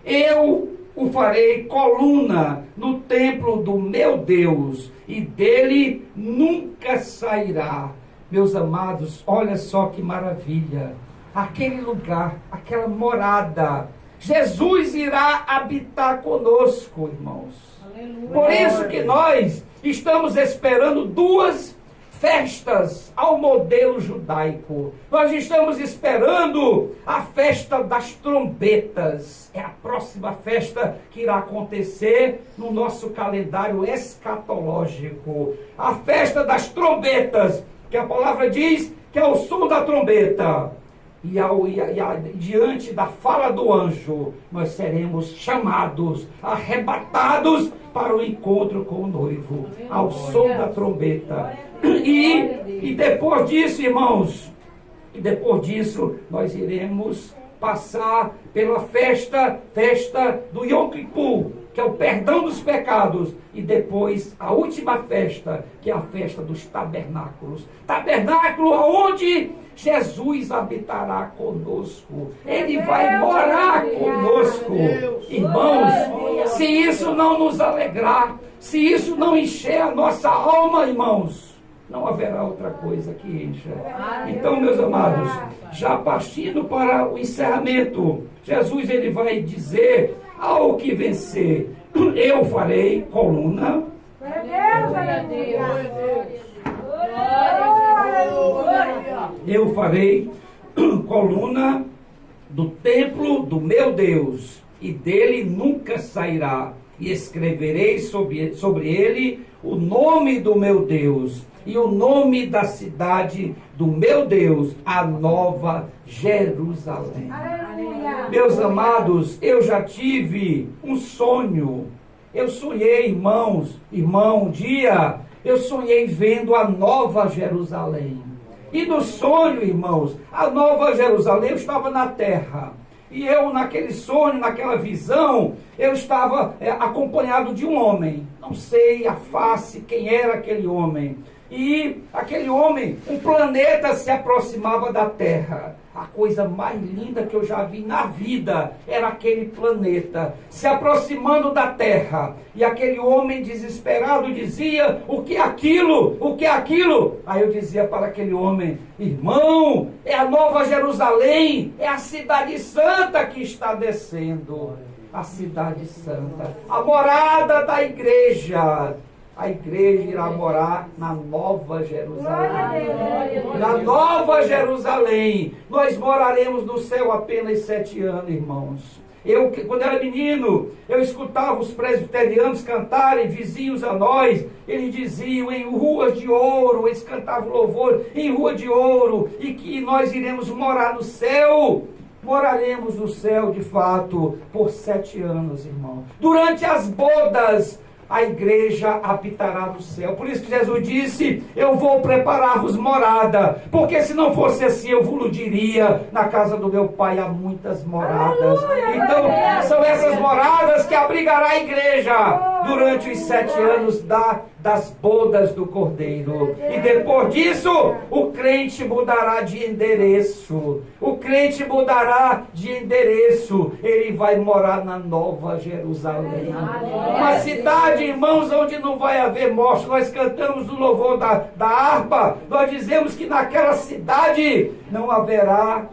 eu o farei coluna no templo do meu Deus, e dele nunca sairá. Meus amados, olha só que maravilha. Aquele lugar, aquela morada, Jesus irá habitar conosco, irmãos. Aleluia. Por isso que nós estamos esperando duas festas ao modelo judaico. Nós estamos esperando a festa das trombetas. É a próxima festa que irá acontecer no nosso calendário escatológico. A festa das trombetas, que a palavra diz que é o som da trombeta. E diante da fala do anjo, nós seremos chamados, arrebatados para o encontro com o noivo, ao som da trombeta. E depois disso, irmãos, nós iremos passar pela festa do Yom Kippur, que é o perdão dos pecados, e depois a última festa, que é a festa dos tabernáculos. Tabernáculo onde Jesus habitará conosco. Ele vai morar conosco. Irmãos, se isso não nos alegrar, se isso não encher a nossa alma, irmãos, não haverá outra coisa que encha. Então, meus amados, já partindo para o encerramento, Jesus ele vai dizer, ao que vencer, eu farei coluna. Eu farei coluna do templo do meu Deus, e dele nunca sairá, e escreverei sobre ele o nome do meu Deus, e o nome da cidade do meu Deus, a Nova Jerusalém. Aleluia. Meus amados, eu já tive um sonho. Eu sonhei, irmão, um dia eu sonhei vendo a Nova Jerusalém. E no sonho, irmãos, a Nova Jerusalém, eu estava na terra. E eu, naquele sonho, naquela visão, eu estava acompanhado de um homem. Não sei a face, quem era aquele homem. E aquele homem, um planeta se aproximava da Terra. A coisa mais linda que eu já vi na vida era aquele planeta se aproximando da Terra. E aquele homem desesperado dizia: o que é aquilo? O que é aquilo? Aí eu dizia para aquele homem: irmão, é a Nova Jerusalém, é a cidade santa que está descendo. A cidade santa, a morada da igreja. A igreja irá morar na Nova Jerusalém. Na Nova Jerusalém. Nós moraremos no céu apenas 7 anos, irmãos. Eu, quando era menino, eu escutava os presbiterianos cantarem, vizinhos a nós. Eles diziam: em ruas de ouro, eles cantavam louvor, em rua de ouro, e que nós iremos morar no céu. Moraremos no céu, de fato, por 7 anos, irmão. Durante as bodas, a igreja habitará no céu. Por isso que Jesus disse: eu vou preparar-vos morada, porque se não fosse assim, eu vos diria: na casa do meu pai há muitas moradas. Então, são essas moradas que abrigará a igreja durante os 7 anos das bodas do Cordeiro. E depois disso, o crente mudará de endereço. O crente mudará de endereço. Ele vai morar na Nova Jerusalém. Uma cidade, irmãos, onde não vai haver morte. Nós cantamos o louvor da harpa. Nós dizemos que naquela cidade não haverá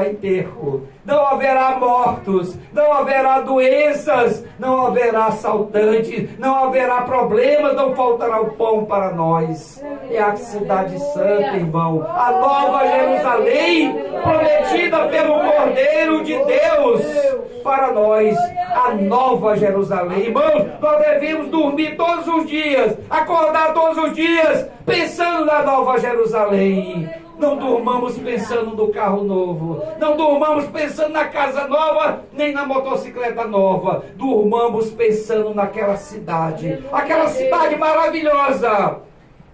enterro. Não haverá mortos, não haverá doenças, não haverá assaltantes, não haverá problemas, não faltará o pão para nós. É a cidade santa, irmão, a Nova Jerusalém, prometida pelo Cordeiro de Deus para nós, a Nova Jerusalém. Irmãos, nós devemos dormir todos os dias, acordar todos os dias, pensando na Nova Jerusalém. Não durmamos pensando no carro novo. Não durmamos pensando na casa nova, nem na motocicleta nova. Durmamos pensando naquela cidade. Aquela cidade maravilhosa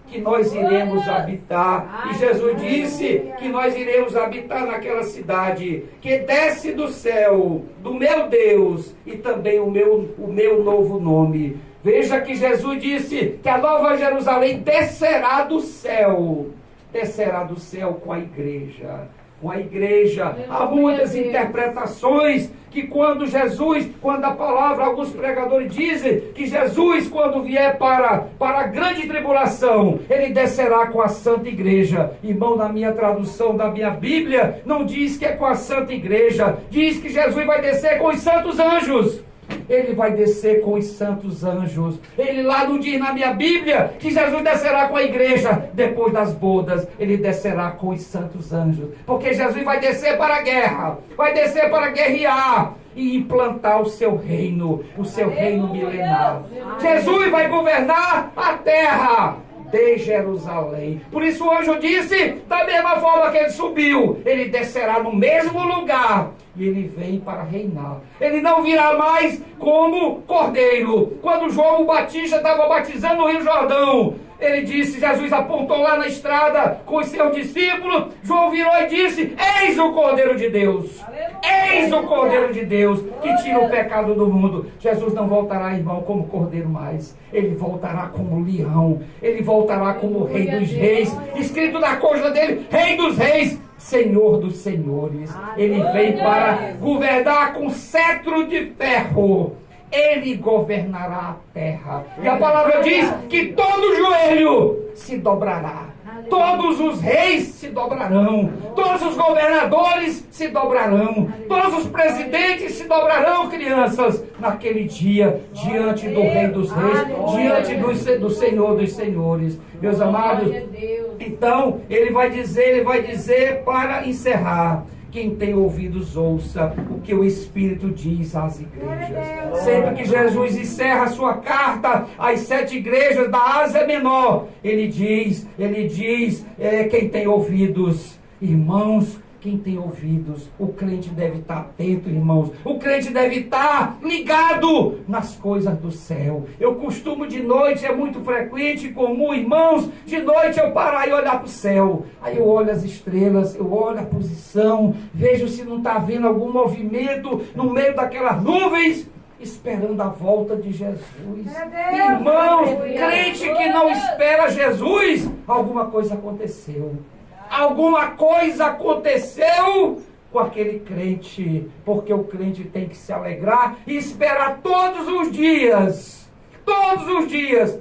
que nós iremos habitar. E Jesus disse que nós iremos habitar naquela cidade que desce do céu, do meu Deus, e também o meu novo nome. Veja que Jesus disse que a Nova Jerusalém descerá do céu. Descerá do céu com a igreja. Com a igreja. Há muitas interpretações que quando a palavra, alguns pregadores dizem que Jesus, quando vier para a grande tribulação, ele descerá com a santa igreja. Irmão, na minha tradução da minha Bíblia, não diz que é com a santa igreja, diz que Jesus vai descer com os santos anjos. Ele vai descer com os santos anjos. Ele lá não diz na minha Bíblia que Jesus descerá com a igreja depois das bodas. Ele descerá com os santos anjos. Porque Jesus vai descer para a guerra. Vai descer para guerrear e implantar o seu reino milenar. Jesus vai governar a terra de Jerusalém. Por isso o anjo disse, da mesma forma que ele subiu, ele descerá no mesmo lugar. E ele vem para reinar. Ele não virá mais como cordeiro. Quando João o Batista estava batizando no Rio Jordão, ele disse, Jesus apontou lá na estrada com os seus discípulos, João virou e disse, eis o Cordeiro de Deus. Eis o Cordeiro de Deus que tira o pecado do mundo. Jesus não voltará, irmão, como cordeiro mais. Ele voltará como leão. Ele voltará como Rei dos Reis. Escrito na coxa dele, Rei dos Reis, Senhor dos Senhores. Ele vem para governar com cetro de ferro. Ele governará a terra. E a palavra diz que todo joelho se dobrará. Todos os reis se dobrarão. Todos os governadores se dobrarão. Todos os presidentes se dobrarão, crianças, naquele dia, diante do Rei dos Reis, diante do Senhor dos Senhores. Meus amados, então, ele vai dizer para encerrar. Quem tem ouvidos, ouça o que o Espírito diz às igrejas. Sempre que Jesus encerra a sua carta às 7 igrejas da Ásia Menor, ele diz, quem tem ouvidos, irmãos, quem tem ouvidos, o crente deve estar atento, irmãos. O crente deve estar ligado nas coisas do céu. Eu costumo de noite, é muito frequente, comum, irmãos, de noite eu parar e olhar para o céu. Aí eu olho as estrelas, eu olho a posição, vejo se não está havendo algum movimento no meio daquelas nuvens. esperando a volta de Jesus. Irmãos, crente que não espera Jesus, alguma coisa aconteceu. Alguma coisa aconteceu com aquele crente, porque o crente tem que se alegrar e esperar todos os dias,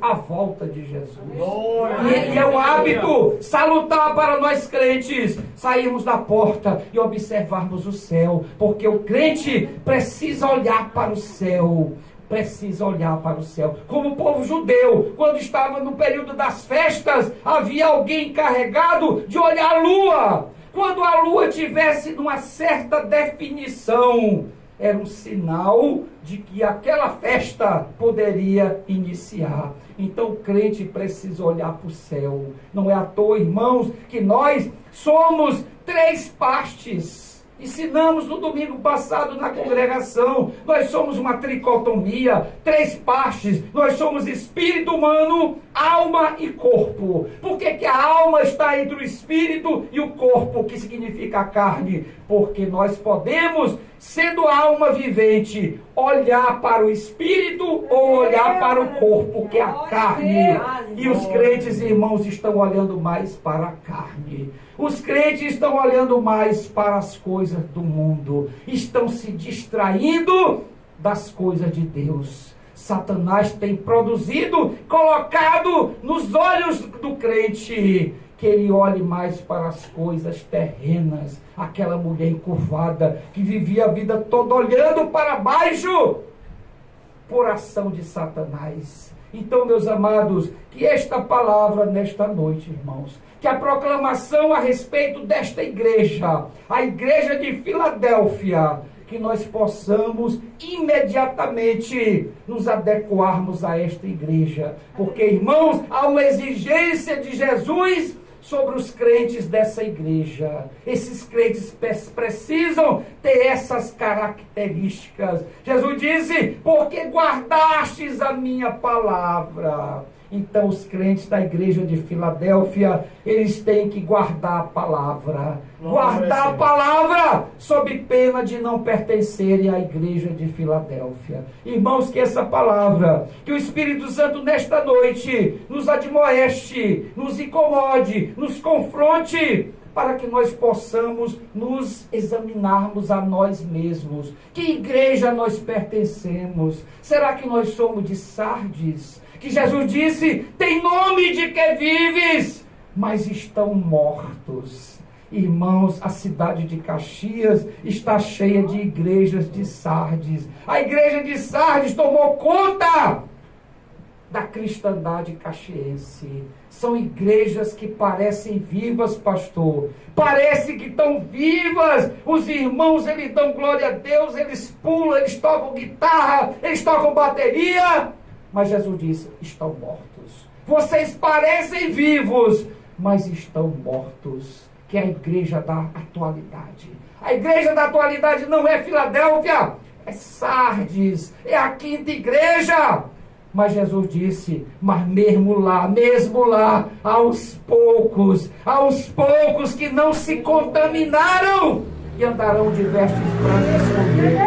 a volta de Jesus. E é um hábito salutar para nós crentes sairmos da porta e observarmos o céu, porque o crente precisa olhar para o céu. Precisa olhar para o céu. Como o povo judeu, quando estava no período das festas, havia alguém encarregado de olhar a lua. Quando a lua tivesse numa certa definição, era um sinal de que aquela festa poderia iniciar. Então o crente precisa olhar para o céu. Não é à toa, irmãos, que nós somos 3 partes. Ensinamos no domingo passado na congregação. Nós somos uma tricotomia, 3 partes. Nós somos espírito humano, alma e corpo. Por que a alma está entre o espírito e o corpo, que significa a carne? Porque nós podemos, sendo alma vivente, olhar para o espírito ou olhar para o corpo, que é a carne. E os crentes, irmãos, estão olhando mais para a carne. Os crentes estão olhando mais para as coisas do mundo. Estão se distraindo das coisas de Deus. Satanás tem produzido, colocado nos olhos do crente, que ele olhe mais para as coisas terrenas. Aquela mulher encurvada, que vivia a vida toda olhando para baixo, por ação de Satanás. Então, meus amados, que esta palavra nesta noite, irmãos, que a proclamação a respeito desta igreja, a igreja de Filadélfia, que nós possamos imediatamente nos adequarmos a esta igreja. Porque, irmãos, há uma exigência de Jesus sobre os crentes dessa igreja. Esses crentes precisam ter essas características. Jesus disse: porque guardastes a minha palavra. Então os crentes da igreja de Filadélfia, eles têm que guardar a palavra. Guardar a palavra, sob pena de não pertencerem à igreja de Filadélfia. Irmãos, que essa palavra, que o Espírito Santo nesta noite nos admoeste, nos incomode, nos confronte, para que nós possamos nos examinarmos a nós mesmos. Que igreja nós pertencemos? Será que nós somos de Sardes? Que Jesus disse: tem nome de que vives, mas estão mortos. Irmãos, a cidade de Caxias está cheia de igrejas de Sardes. A igreja de Sardes tomou conta da cristandade caxiense. São igrejas que parecem vivas, pastor. Parece que estão vivas. Os irmãos, eles dão glória a Deus, eles pulam, eles tocam guitarra, eles tocam bateria. Mas Jesus disse: estão mortos. Vocês parecem vivos, mas estão mortos. Que é a igreja da atualidade. A igreja da atualidade não é Filadélfia, é Sardes, é a quinta igreja. Mas Jesus disse: mas mesmo lá, aos poucos que não se contaminaram e andarão de vestes brancas comigo.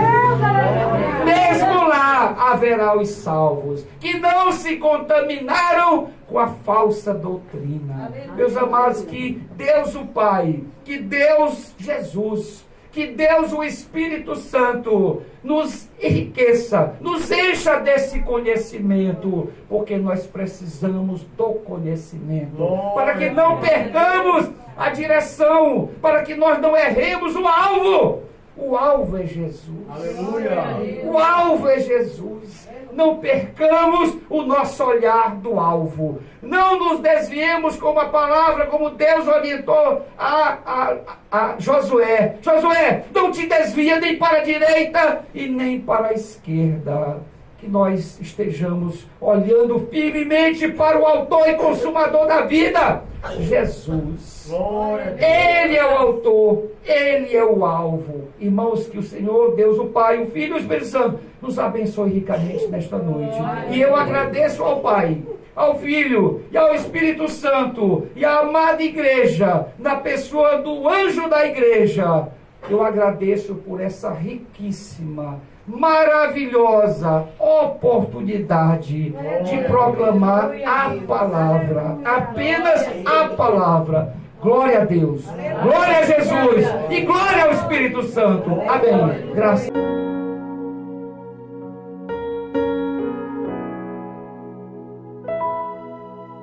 Mesmo lá haverá os salvos, que não se contaminaram com a falsa doutrina. Meus amados, que Deus o Pai, que Deus Jesus, que Deus o Espírito Santo nos enriqueça, nos encha desse conhecimento, porque nós precisamos do conhecimento, para que não percamos a direção, para que nós não erremos o alvo. O alvo é Jesus. Aleluia. O alvo é Jesus. Não percamos o nosso olhar do alvo. Não nos desviemos como a palavra, como Deus orientou a Josué. Josué, não te desvia nem para a direita e nem para a esquerda. Que nós estejamos olhando firmemente para o autor e consumador da vida, Jesus. Ele é o autor, Ele é o alvo. Irmãos, que o Senhor, Deus o Pai, o Filho e o Espírito Santo nos abençoe ricamente nesta noite. E eu agradeço ao Pai, ao Filho e ao Espírito Santo e à amada igreja, na pessoa do anjo da igreja, eu agradeço por essa riquíssima, maravilhosa oportunidade de proclamar a palavra, apenas a palavra. Glória a Deus, glória a Jesus e glória ao Espírito Santo. Amém. Graças.